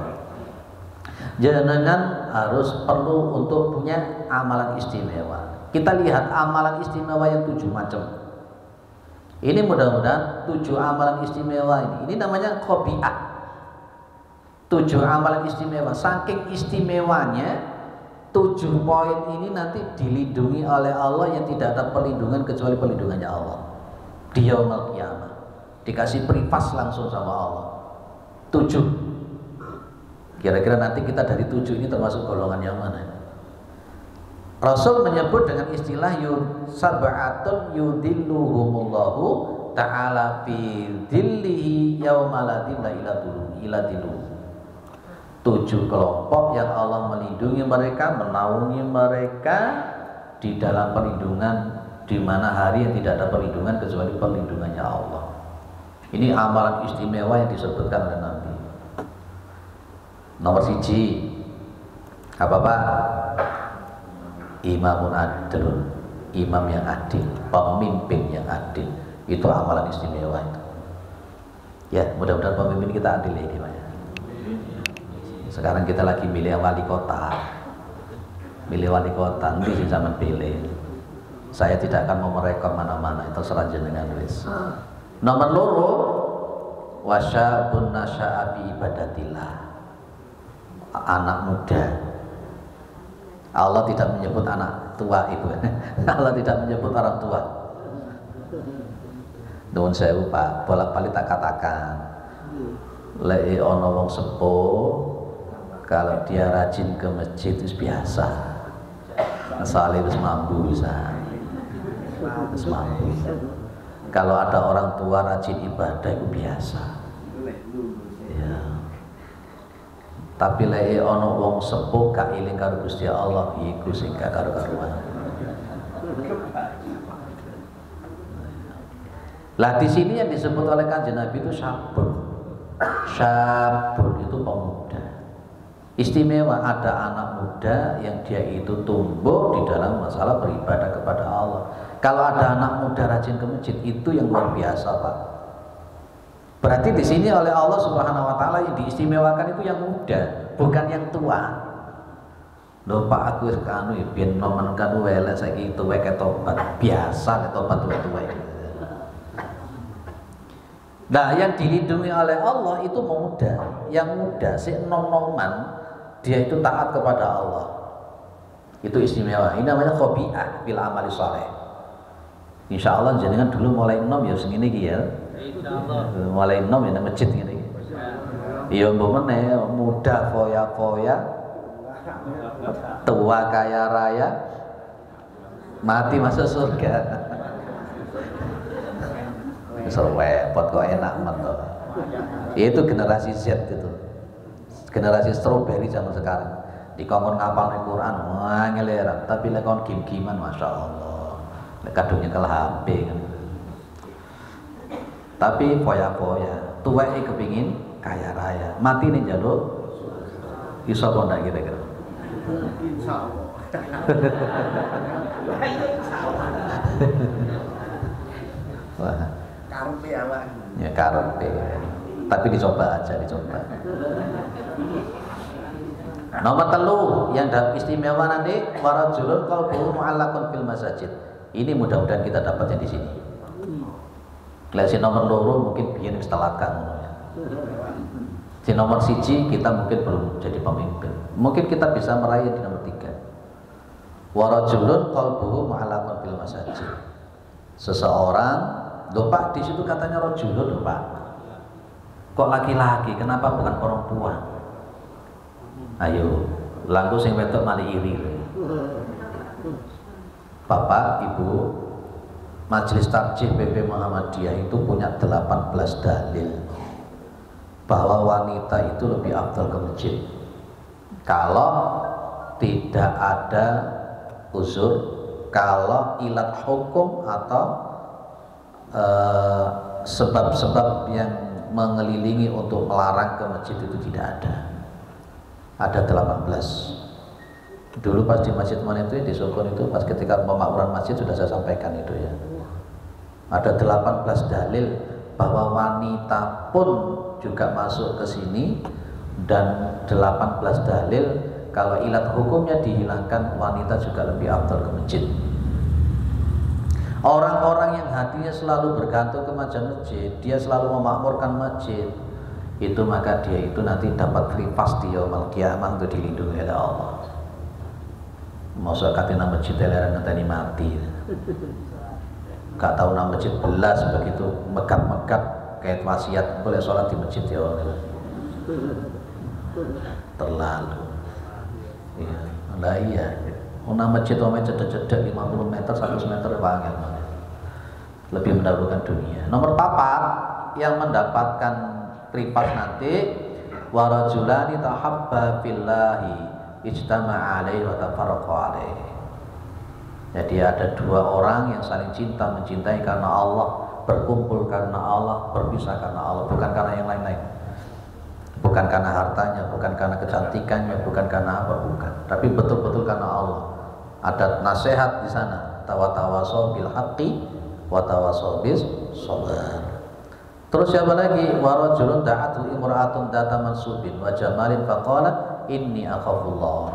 Speaker 1: Jangan harus perlu untuk punya amalan istimewa. Kita lihat amalan istimewa yang 7 macam. Ini mudah-mudahan 7 amalan istimewa ini namanya khobiah. 7 amalan istimewa. Saking istimewanya 7 poin ini nanti dilindungi oleh Allah yang tidak ada perlindungan kecuali perlindungannya Allah di yaumul qiyamah. Dikasih privas langsung sama Allah. 7. Kira-kira nanti kita dari 7 ini termasuk golongan yang mana? Rasul menyebut dengan istilah sab'atun yudhilluhumullahu ta'ala fi dhillihi yauma la dhilla illa dhilluh. 7 kelompok yang Allah melindungi mereka, menaungi mereka di dalam perlindungan di mana hari yang tidak ada perlindungan kecuali perlindungannya Allah. Ini amalan istimewa yang disebutkan oleh Nabi. Nomor 1 apa Pak? Imamun adil, imam yang adil, pemimpin yang adil. Itu amalan istimewa itu. Ya, mudah-mudahan pemimpin kita adil ya gimana. Sekarang kita lagi milih wali kota. Milih wali kota, nanti sih zaman pilih. Saya tidak akan mau merekam mana-mana, itu terserah jenengan wis. Nomor 2, wasyabun nasya'a bi ibadatillah. Anak muda. Allah tidak menyebut anak tua itu. Allah tidak menyebut orang tua. Nuwun sewu Pak, bolak-balik tak katakan. Lek ana wong sepuh kalau dia rajin ke masjid itu biasa. Asale wis mampu bisa. Wis mampu. Kalau ada orang tua rajin ibadah itu biasa. Ya. Tapi lek ana wong sepuh gak eling karo Gusti Allah iku sing gak karo-karuan. Lah di sini yang disebut oleh Kanjeng Nabi itu syabun. Syabun itu pemuda. Istimewa ada anak muda yang dia itu tumbuh di dalam masalah beribadah kepada Allah. Kalau ada anak muda rajin ke masjid itu yang luar biasa Pak. Berarti di sini oleh Allah Subhanahu wa taala yang diistimewakan itu yang muda, bukan yang tua. Lho Pak aku wis kanu ya ben nomen kan welek saiki tuwek ketobat, biasa ketobat tuwek-tuwek. Nah, yang dilindungi oleh Allah itu muda. Yang muda si nom-noman dia itu taat kepada Allah. Itu istimewa. Ini namanya khobi'ah bil amali shaleh. Insya Allah jenengan dulu mulai nom ya segini ya. Insyaallah. Mulai nom ya nang masjid ngene iki. Ya mbok meneh muda foya-foya, tua kaya raya, mati masuk surga. Repot kok enak banget. Itu generasi Z itu. Generasi strawberry zaman sekarang. Dikongkon ngapal Al-Quran, wah ngeleran. Tapi lek kon game-gamean Masya Allah. Lek kadungnya ke HP kan. Tapi foya-foya, tuweke kepingin kaya raya. Mati nih jaluk. Iso kok ndak kira-kira?
Speaker 2: Insyaallah.
Speaker 1: Wah.
Speaker 2: Karepe awak.
Speaker 1: Ya karepe. Tapi dicoba aja, dicoba. Nomor 3 yang dapat istimewa nanti warajulun qalbuhu mu'allaqun fil masajid. Ini mudah-mudahan kita dapatnya di sini. Klasi nomor 2 mungkin biyen wis telaka ngono ya. Di nomor 1 kita mungkin belum jadi pemimpin. Mungkin kita bisa meraih di nomor 3. Warajulun qalbuhu mu'allaqun fil masajid. Seseorang, loh Pak, di situ katanya rajulun loh Pak. Kok laki-laki? Kenapa bukan perempuan? Ayo, langkung sing wedok mali iri. Bapak, Ibu, Majelis Tarjih PP Muhammadiyah itu punya 18 dalil bahwa wanita itu lebih afdal ke masjid. Kalau tidak ada uzur kalau ilat hukum atau sebab-sebab yang mengelilingi untuk melarang ke masjid itu tidak ada. Ada 18. Dulu pas di Masjid mana itu di Sokon itu pas ketika pemakmuran masjid sudah saya sampaikan itu ya. Ada 18 dalil bahwa wanita pun juga masuk ke sini, dan 18 dalil kalau ilat hukumnya dihilangkan wanita juga lebih afdal ke masjid. Orang-orang yang hatinya selalu bergantung ke masjid, dia selalu memakmurkan masjid, itu maka dia itu nanti dapat free pass di yaumul qiyamah untuk dilindungi oleh Allah. Masa katina masjid eleran ngenteni mati. Gak tahu nama masjid belas begitu megat-megat kayak wasiat boleh sholat di masjid ya Allah. Terlalu. Iya, lah iya. Nama masjid omnya cedek-cedek 50 meter 100 meter banget. Lebih mendahulukan dunia. Nomor 4 yang mendapatkan ripas nanti warajulani tahabba fillahi ijtama'a alaihi wa tafarraqa alaihi. Jadi ada 2 orang yang saling cinta mencintai karena Allah, berkumpul karena Allah, berpisah karena Allah, bukan karena yang lain-lain. Bukan karena hartanya, bukan karena kecantikannya, bukan karena apa, bukan. Tapi betul-betul karena Allah. Ada nasihat di sana, tawassaw bil haqqi wa tawassaw bis sabar. Terus siapa lagi? Warajulun da'atu imra'atun data mansubin wa jamalin faqala inni akhafullah.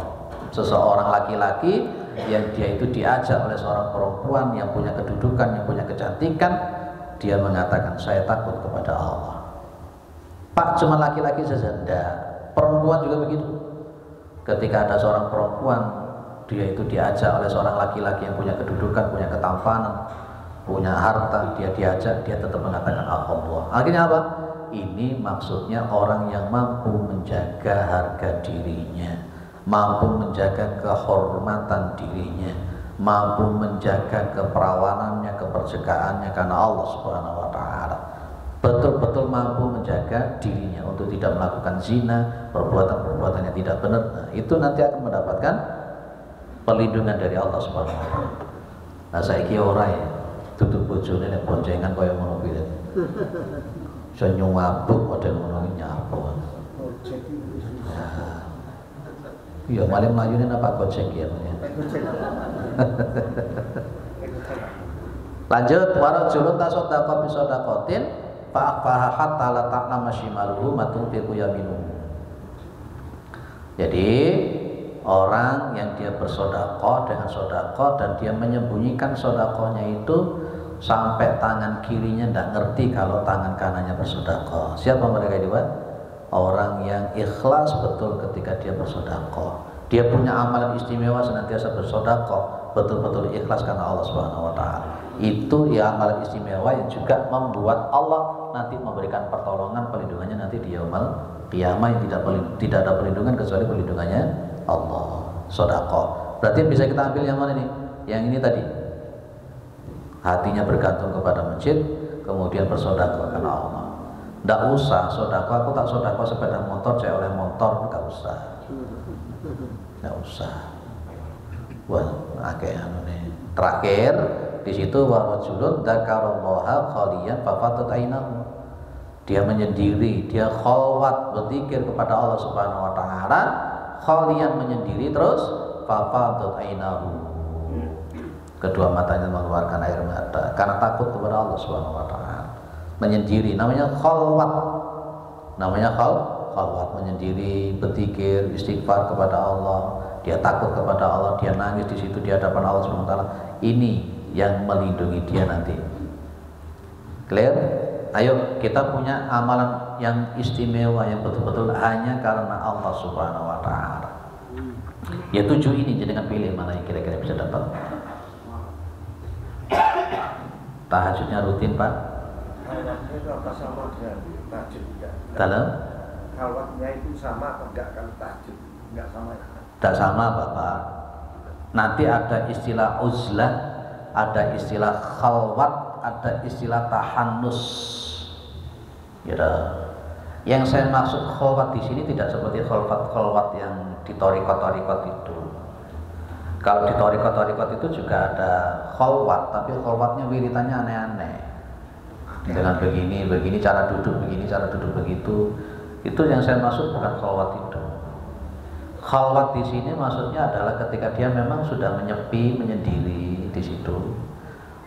Speaker 1: Seseorang laki-laki yang dia itu diajak oleh seorang perempuan yang punya kedudukan, yang punya kecantikan, dia mengatakan saya takut kepada Allah. Pak, cuma laki-laki saja? Enggak. Perempuan juga begitu. Ketika ada seorang perempuan, dia itu diajak oleh seorang laki-laki yang punya kedudukan, punya ketampanan, punya harta, dia diajak, dia tetap mengatakan Allah. Akhirnya apa? Ini maksudnya orang yang mampu menjaga harga dirinya, mampu menjaga kehormatan dirinya, mampu menjaga keperawanannya, keperjakaannya karena Allah Subhanahu wa taala. Betul-betul mampu menjaga dirinya untuk tidak melakukan zina, perbuatan-perbuatan yang tidak benar. Nah, itu nanti akan mendapatkan perlindungan dari Allah Subhanahu wa taala. Nah, saiki ora ya, tutup bojone nek boncengan kaya ngono kuwi. Iso nyuwabuk model ngono nyapo. Iya, malah melayune apa gojek ya. Lanjut, warajulun tasaddaqa bi shadaqatin fa hatta la ta'lama shimaluhu ma tunfiqu yaminuhu. Jadi orang yang dia bersedekah dengan sedekah dan dia menyembunyikan sedekahnya itu sampai tangan kirinya tidak ngerti kalau tangan kanannya bersedekah. Siapa mereka itu? Orang yang ikhlas betul ketika dia bersedekah. Dia punya amalan istimewa senantiasa bersedekah, betul-betul ikhlas karena Allah Subhanahu wa taala. Itu ya amalan istimewa yang juga membuat Allah nanti memberikan pertolongan, perlindungannya nanti di yaumul qiyamah yang tidak ada perlindungan kecuali perlindungannya Allah. Sedekah. Berarti bisa kita ambil yang mana nih? Yang ini tadi. Hatinya bergantung kepada masjid, kemudian bersedekah karena Allah. Tidak usah sedekah, aku tak sedekah sepeda motor, saya oleh motor, enggak usah. Enggak usah. Wah, terakhir di situ warajulun dzakarallaha khaliyan fafatat ainahu. Dia menyendiri, dia khalwat berzikir kepada Allah Subhanahu wa taala, khaliyan menyendiri terus fafatat ainahu. Kedua matanya mengeluarkan air mata karena takut kepada Allah Subhanahu wa taala. Menyendiri namanya khalwat. Namanya khalwat, menyendiri, berzikir, istighfar kepada Allah. Dia takut kepada Allah, dia nangis di situ di hadapan Allah Subhanahu wa taala. Ini yang melindungi dia nanti. Clear? Ayo kita punya amalan yang istimewa yang betul-betul hanya karena Allah Subhanahu wa taala. Ya 7 ini, jadi dengan pilih mana yang kira-kira bisa dapat. Tahajudnya rutin, Pak?
Speaker 2: Tahajudnya sama dengan tahajud enggak?
Speaker 1: Dalam?
Speaker 2: Khalwatnya itu sama atau enggak kalau tahajud? Enggak sama ya?
Speaker 1: Tidak sama, Bapak. Nanti ada istilah uzlah, ada istilah khalwat, ada istilah tahannus. Ya, Yang saya maksud khalwat di sini tidak seperti khalwat yang di thariqat itu. Kalau di thariqat itu juga ada khalwat, tapi khalwatnya wiritannya aneh-aneh. Dengan begini cara duduk begini, cara duduk begitu. Itu yang saya maksud bukan khalwat itu. Khalwat di sini maksudnya adalah ketika dia memang sudah menyepi, menyendiri di situ.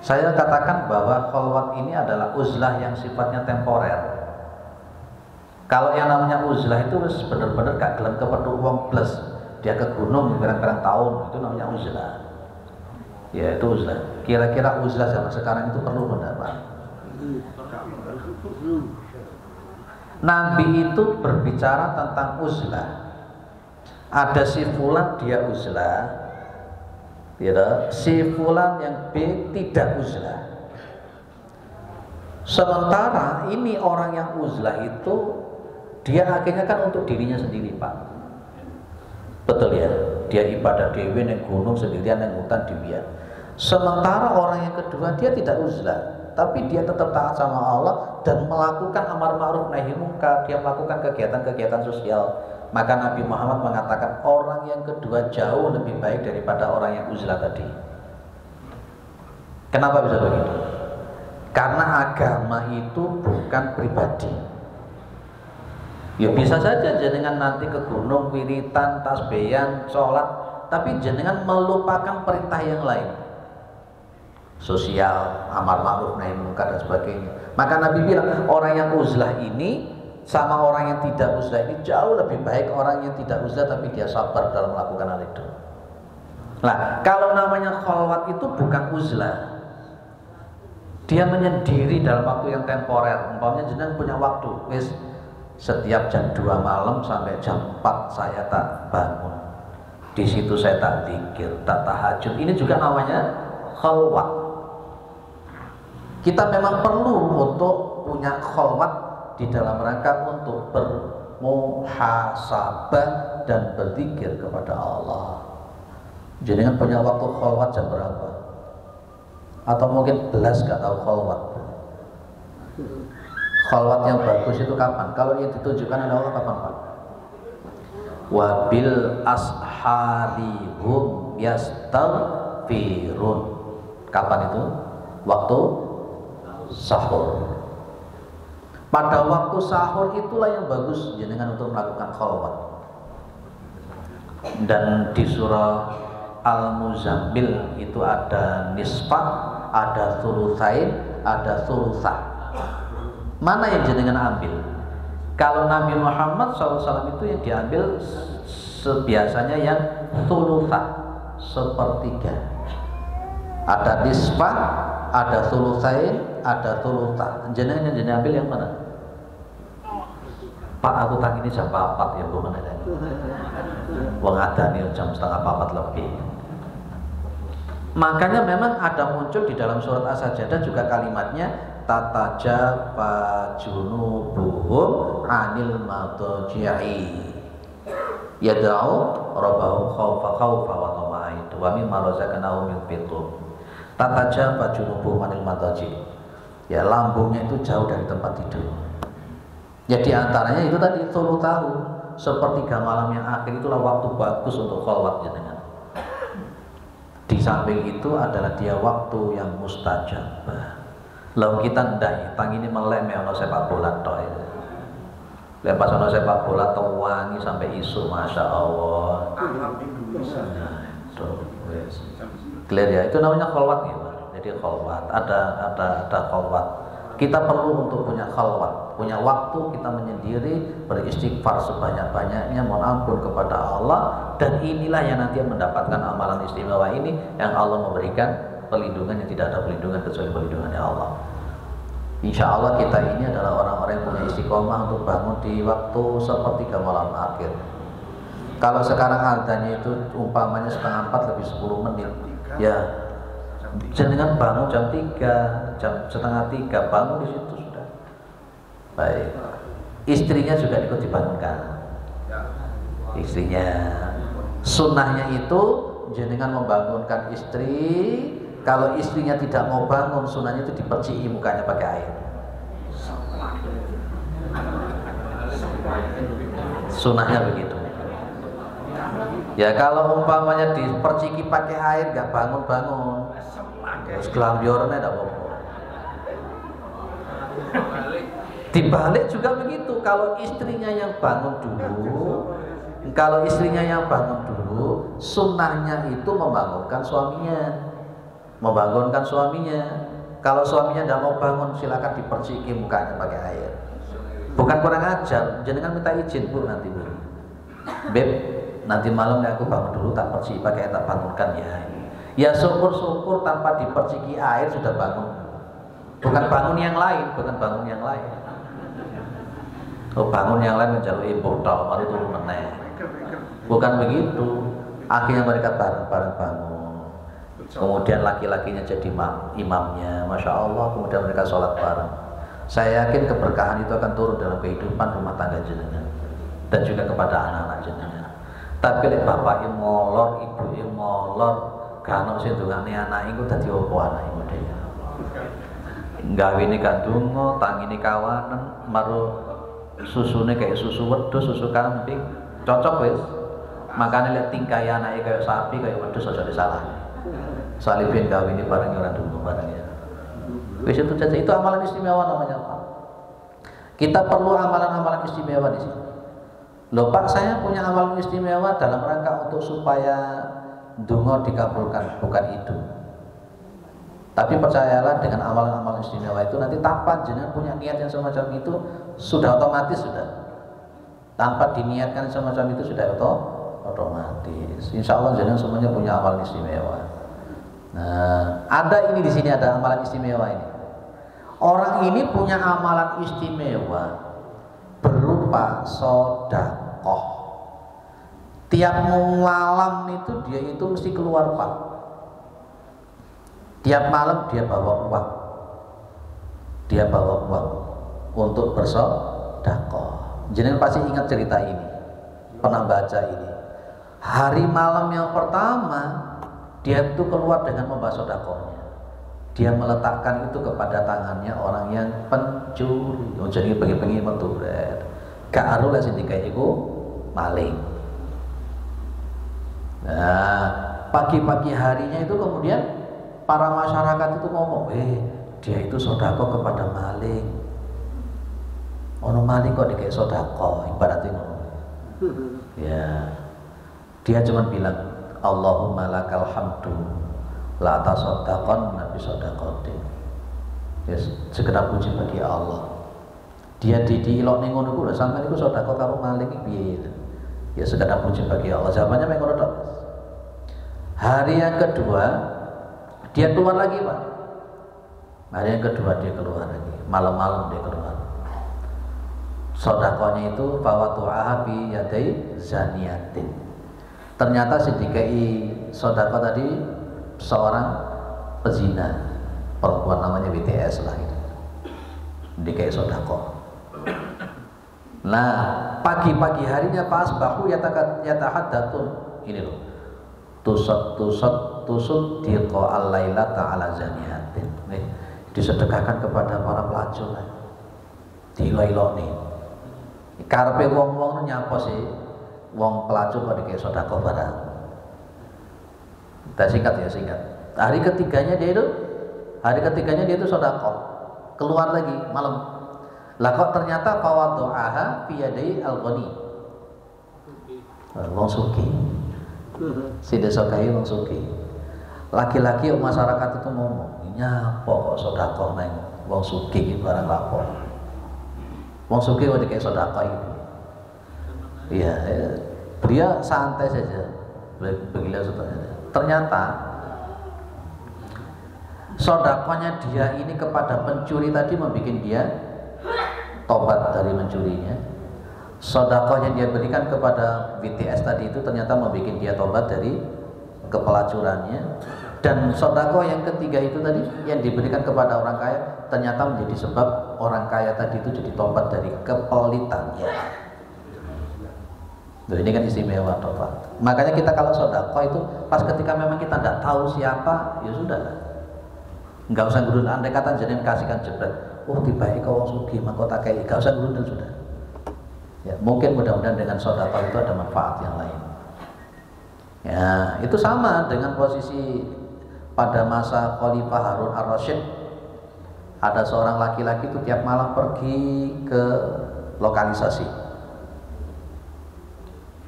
Speaker 1: Saya katakan bahwa khalwat ini adalah uzlah yang sifatnya temporer. Kalau yang namanya uzlah itu benar-benar gak gelem kepethuk wong plus, dia ke gunung berang-berang tahun, itu namanya uzlah. Ya itu uzlah. Kira-kira uzlah zaman sekarang itu perlu mendapat. Nabi itu berbicara tentang uzlah. Ada si fulan dia uzlah, ya, si fulan yang B tidak uzlah. Sementara ini orang yang uzlah itu dia akhirnya kan untuk dirinya sendiri, Pak. Betul ya? Dia ibadah dewi neng gunung sendirian neng hutan diwian. Sementara orang yang kedua dia tidak uzlah, tapi dia tetap taat sama Allah dan melakukan amar ma'ruf nahi munkar, dia melakukan kegiatan-kegiatan sosial. Maka Nabi Muhammad mengatakan orang yang kedua jauh lebih baik daripada orang yang uzlah tadi. Kenapa bisa begitu? Karena agama itu bukan pribadi. Ya bisa saja jenengan nanti ke gunung wiritan, tasbihan, sholat, tapi jenengan melupakan perintah yang lain, sosial, amar ma'ruf nahi munkar dan sebagainya. Maka Nabi bilang orang yang uzlah ini sama orang yang tidak uzlah ini jauh lebih baik orang yang tidak uzlah tapi dia sabar dalam melakukan hal itu. Nah, kalau namanya khalwat itu bukan uzlah. Dia menyendiri dalam waktu yang temporer. Umpamanya jenengan punya waktu, wis setiap jam 2 malam sampai jam 4 saya tak bangun. Di situ saya tak zikir, tak tahajud. Ini juga namanya khalwat. Kita memang perlu untuk punya khalwat di dalam rangka untuk bermuhasabah dan berzikir kepada Allah. Jenengan punya waktu khalwat jam berapa? Atau mungkin belas gak tahu khalwat. Khalwat yang bagus itu kapan? Kalau yang ditunjukkan oleh Allah kapan, Pak? Wabil asharihum yastaghfirun. Kapan itu? Waktu sahur. Pada waktu sahur itulah yang bagus jenengan untuk melakukan khalwat. Dan di surah Al-Muzammil itu ada nisfah, ada thulutsain, ada thulutsah. Mana yang jenengan ambil? Kalau Nabi Muhammad SAW itu yang diambil biasanya yang thulutsah, sepertiga. Ada nisfah, ada thulutsain, ada thulutsah. Jenengan yang diambil yang mana? Pak, aku tak ini jam 4 ya, Bu, mana ada? Wong adane jam 3:30 lebih. Makanya memang ada muncul di dalam surat As-Sajdah juga kalimatnya tatajafa junubuhum 'anil madaji'i yad'u rabbahum khawfa wa tama'in wa mimma razaqnahum yunfiqun. Tatajafa junubuhum 'anil madaji'. Ya, lambungnya itu jauh dari tempat tidur. Ya di antaranya itu tadi solo tahu, sepertiga malam yang akhir itulah waktu bagus untuk khalwat jenengan. Di samping itu adalah dia waktu yang mustajab. Lalu kita ndak tang ini melek ono sepak bola tok. Lepas ono sepak bola tok wangi sampai isu, masya Allah. Clear ya, itu namanya khalwat ya. Jadi khalwat, ada khalwat. Kita perlu untuk punya khalwat, punya waktu kita menyendiri, beristighfar sebanyak-banyaknya, mohon ampun kepada Allah, dan inilah yang nanti mendapatkan amalan istimewa ini yang Allah memberikan perlindungan yang tidak ada perlindungan kecuali perlindungannya Allah. Insya Allah kita ini adalah orang-orang yang punya istiqomah untuk bangun di waktu sepertiga malam akhir. Kalau sekarang adanya itu umpamanya 3:30 lebih 10 menit, ya jenengan bangun jam 3, jam 2:30 bangun di situ sudah. Baik. Istrinya juga ikut dibangunkan. Istrinya. Sunnahnya itu jenengan membangunkan istri. Kalau istrinya tidak mau bangun, sunnahnya itu diperciki mukanya pakai air. Sunahnya begitu. Ya kalau umpamanya diperciki pakai air nggak bangun-bangun, terus kelambiornya tidak apa-apa. Dibalik juga begitu. Kalau istrinya yang bangun dulu, sunnahnya itu membangunkan suaminya. Kalau suaminya tidak mau bangun, silakan diperciki mukanya pakai air. Bukan kurang ajar, jenengan minta izin Bu nanti Bu. Beb, nanti malam aku bangun dulu tak perciki pakai air, tak bangunkan ya. Ya syukur-syukur tanpa diperciki air sudah bangun. Bukan bangun yang lain. Oh, bangun yang lain menjalui botol, mari turun meneh. Bukan begitu. Akhirnya mereka bareng-bareng bangun. Kemudian laki-lakinya jadi imamnya, masya Allah. Kemudian mereka sholat bareng. Saya yakin keberkahan itu akan turun dalam kehidupan rumah tangga jenengan dan juga kepada anak-anak jenengan. Tapi lek bapak molor, ibu molor, karena sing dungane anak iku dadi opo anak model. Gawe ini kandungo, tangini kawanan, maru susune kayak susu wedhus, susu kambing, cocok wis. Makanya lihat tingkai anaknya kayak sapi, kayak wedhus aja disalah. Salibin gawe ini bareng orang dulu bareng ya. Wis itu saja, itu amalan istimewa namanya Pak. Kita perlu amalan-amalan istimewa di sini. Loh Pak, saya punya amalan istimewa dalam rangka untuk supaya donga dikabulkan, bukan itu. Tapi percayalah dengan amalan-amalan istimewa itu nanti tanpa jenengan punya niat yang semacam itu sudah otomatis sudah. Tanpa diniatkan semacam itu sudah otomatis. Insya Allah jenengan semuanya punya amalan istimewa. Nah, ada ini di sini ada amalan istimewa ini. Orang ini punya amalan istimewa berupa sedekah. Tiap malam itu dia itu mesti keluar Pak. Tiap malam dia bawa uang untuk bersedekah. Jenengan pasti ingat cerita ini, pernah baca ini. Hari malam yang pertama dia itu keluar dengan membawa sedekahnya. Dia meletakkan itu kepada tangannya orang yang pencuri. Jadi pengen menturet. Gak aru lah sing dikai iku maling. Nah, pagi-pagi harinya itu kemudian para masyarakat itu ngomong, dia itu sedekah kepada maling. Ono maling kok dikai sedekah, ibaratnya ngono. Ya. Dia cuma bilang, Allahumma lakal hamdu la tasaddaqan nabi sadaqatin. Ya, sekedar puji bagi Allah. Dia diilok ning ngono kuwi sampeyan iku sedekah karo maling iki piye? Ya sekedar puji bagi Allah. Jawabannya mek ngono tok. Hari yang kedua dia keluar lagi Pak. Hari yang kedua dia keluar lagi. Malam-malam dia keluar. Sedekahnya itu fawatu'aha bi yadai zaniyatin. Ternyata si dikai sedekah tadi seorang pezina, perempuan namanya BTS lah itu. Dikai sedekah. Nah, pagi-pagi harinya pas bahu yatahaddatsun. Ini loh. Tusud diqa al-lailata ala zaniyatin. Nih, disedekahkan kepada para pelacur. Diilo-iloni. Karepe wong-wong nyapa sih? Wong pelacur kok dikai sedekah barang. Kita singkat. Hari ketiganya dia itu sedekah. Keluar lagi malam. Lah kok ternyata fawadu'aha fi yadai al-ghani. Wong sugih. Si desa kaya wong sugih. Laki-laki masyarakat itu ngomong, nyapa kok sedekah nang wong sugih iki barang lapo. Wong sugih kok dikai sedekah iki. Iya, dia santai saja. Begitu saja. Ternyata sedekahnya dia ini kepada pencuri tadi membuat dia tobat dari mencurinya. Sedekah yang dia berikan kepada BTS tadi itu ternyata membuat dia tobat dari kepelacurannya. Dan sedekah yang ketiga itu tadi yang diberikan kepada orang kaya ternyata menjadi sebab orang kaya tadi itu jadi tobat dari kepelitannya. Nah, ini kan istimewa tobat. Makanya kita kalau sedekah itu pas ketika memang kita tidak tahu siapa, ya sudah. Enggak usah gurun, andai kata jenengan kasihkan jebret. Oh tiba-tiba wong sugih maka tak kei, enggak usah gurun sudah. Ya, mungkin mudah-mudahan dengan sedekah itu ada manfaat yang lain. Ya, itu sama dengan posisi pada masa Khalifah Harun ar-Rasyid. Ada seorang laki-laki itu tiap malam pergi ke lokalisasi.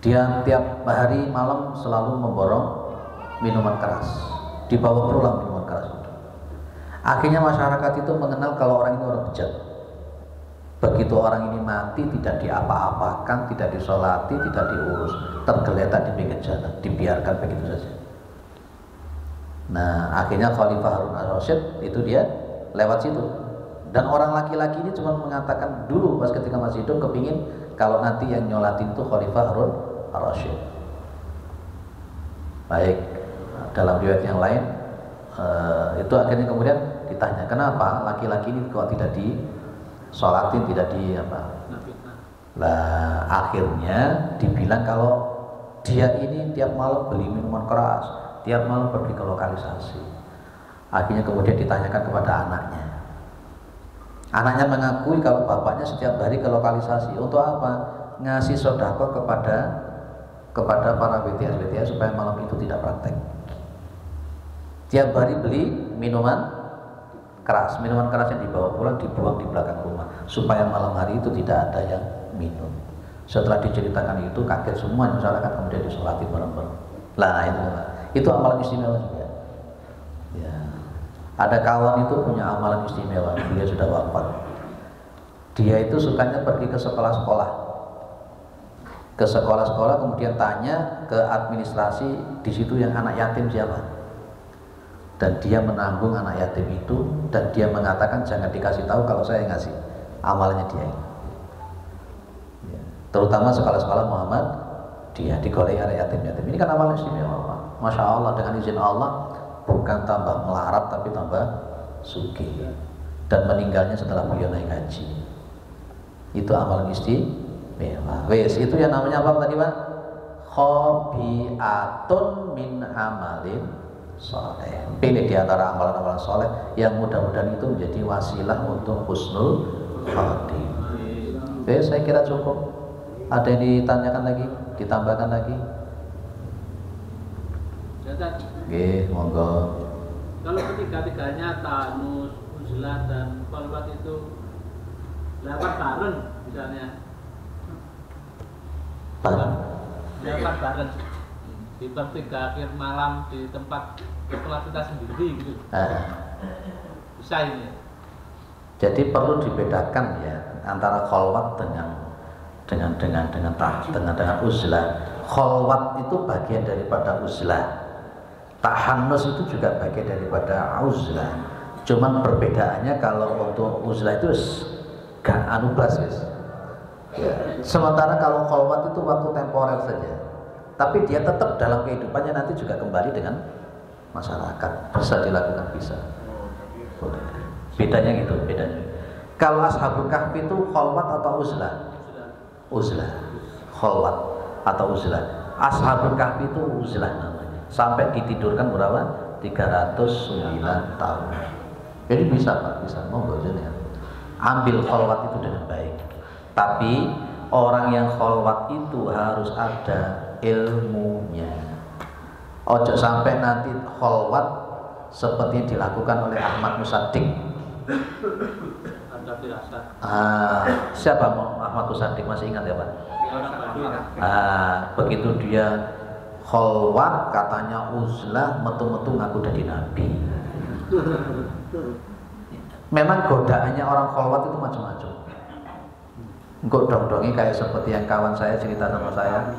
Speaker 1: Dia tiap hari malam selalu memborong minuman keras, dibawa pulang minuman keras itu. Akhirnya masyarakat itu mengenal kalau orang ini orang bejat. Begitu orang ini mati tidak diapa-apakan, tidak disolati, tidak diurus, tergeletak di pinggir jalan, dibiarkan begitu saja. Nah, akhirnya Khalifah Harun ar-Rasyid itu dia lewat situ. Dan orang laki-laki ini cuma mengatakan dulu pas ketika masih hidup kepingin kalau nanti yang nyolatin itu Khalifah Harun ar-Rasyid. Baik, dalam riwayat yang lain itu akhirnya kemudian ditanya kenapa laki-laki ini kok tidak disolatin, tidak di apa? Lah akhirnya dibilang kalau dia ini tiap malam beli minuman keras, tiap malam pergi ke lokalisasi. Akhirnya kemudian ditanyakan kepada anaknya. Anaknya mengakui kalau bapaknya setiap hari ke lokalisasi untuk apa? Ngasih sedekah kepada para BTS supaya malam itu tidak praktek. Tiap hari beli minuman keras yang dibawa pulang dibuang di belakang rumah supaya malam hari itu tidak ada yang minum. Setelah diceritakan itu kaget semua masyarakat, kemudian disolati bareng-bareng. Lah itu amalan istimewa juga. Ya. Ada kawan itu punya amalan istimewa, dia sudah wafat. Dia itu sukanya pergi ke sekolah-sekolah. Ke sekolah-sekolah kemudian tanya ke administrasi di situ yang anak yatim siapa. Dan dia menanggung anak yatim itu dan dia mengatakan jangan dikasih tahu kalau saya ngasih. Amalnya dia ini. Ya. Terutama sekolah-sekolah Muhammad dia digolei anak yatim-yatim. Ini kan amal istimewa. Masya Allah, dengan izin Allah bukan tambah melarat tapi tambah sugih. Dan meninggalnya setelah beliau naik haji. Itu amalan istimewa. Wes, itu yang namanya apa tadi Pak? Khobiatun min amalin soleh. Pilih di antara amalan-amalan soleh yang mudah-mudahan itu menjadi wasilah untuk husnul khotimah. Oke, saya kira cukup. Ada yang ditanyakan lagi, ditambahkan lagi? Oke, monggo.
Speaker 3: Kalau ketiga-tiganya tanus, uzlah dan khalwat itu dapat bareng misalnya. Dapat bareng di tiga akhir malam di tempat setelah kita sendiri gitu. Bisa ini.
Speaker 1: Jadi perlu dibedakan ya antara khalwat dengan uzlah. Khalwat itu bagian daripada uzlah. Tahannus itu juga bagian daripada uzlah. Cuman perbedaannya kalau untuk uzlah itu gak anubas guys. Ya. Sementara kalau khalwat itu waktu temporer saja. Tapi dia tetap dalam kehidupannya nanti juga kembali dengan masyarakat. Bisa dilakukan, bisa. Bedanya gitu, bedanya. Kalau Ashabul Kahfi itu khalwat atau uzlah? Uzlah. Khalwat atau uzlah. Ashabul Kahfi itu uzlah namanya. Sampai ditidurkan berapa? 309 tahun. Jadi bisa Pak, bisa. Monggo ya. Ambil khalwat itu dengan baik. Tapi orang yang khalwat itu harus ada ilmunya. Ojo sampai nanti khalwat seperti yang dilakukan oleh Ahmad Musaddiq. Siapa Ahmad Musaddiq, masih ingat ya Pak? Begitu dia khalwat katanya uzlah, metu-metu ngaku jadi nabi. Memang godaannya orang khalwat itu macam-macam. Godong-dongi kayak seperti yang kawan saya cerita sama saya,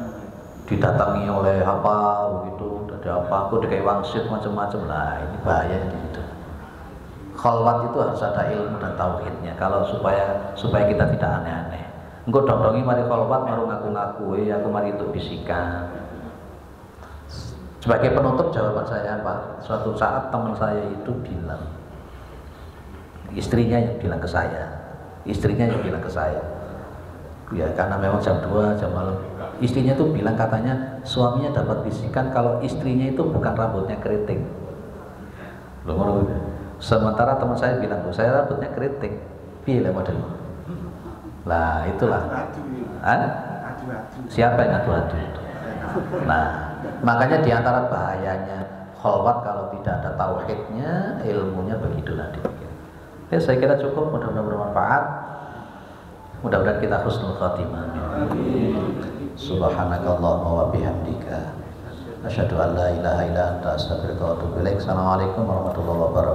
Speaker 1: didatangi oleh apa begitu, ada apa, aku kayak wangsit macam-macam lah. Ini bahaya gitu. Khalwat itu harus ada ilmu dan tauhidnya. Kalau supaya kita tidak aneh-aneh. Engko dong-dongi mari khalwat maru ngaku-ngaku, aku mari itu bisikan. Sebagai penutup jawaban saya Pak, suatu saat teman saya itu bilang, istrinya yang bilang ke saya, ya karena memang jam 2 jam malam. Istrinya tuh bilang katanya suaminya dapat bisikan kalau istrinya itu bukan rambutnya keriting. Sementara teman saya bilang, saya rambutnya keriting. Piye lah model. Lah itulah. Siapa yang adu-adu itu? Nah, makanya diantara bahayanya khalwat kalau tidak ada tauhidnya, ilmunya begitulah dipikir. Ya, saya kira cukup, mudah-mudahan bermanfaat. Mudah-mudahan kita husnul khatimah. Subhanakallahumma wa bihamdika asyhadu an la ilaha illa anta astaghfiruka wa atubu ilaik. Assalamualaikum warahmatullahi wabarakatuh.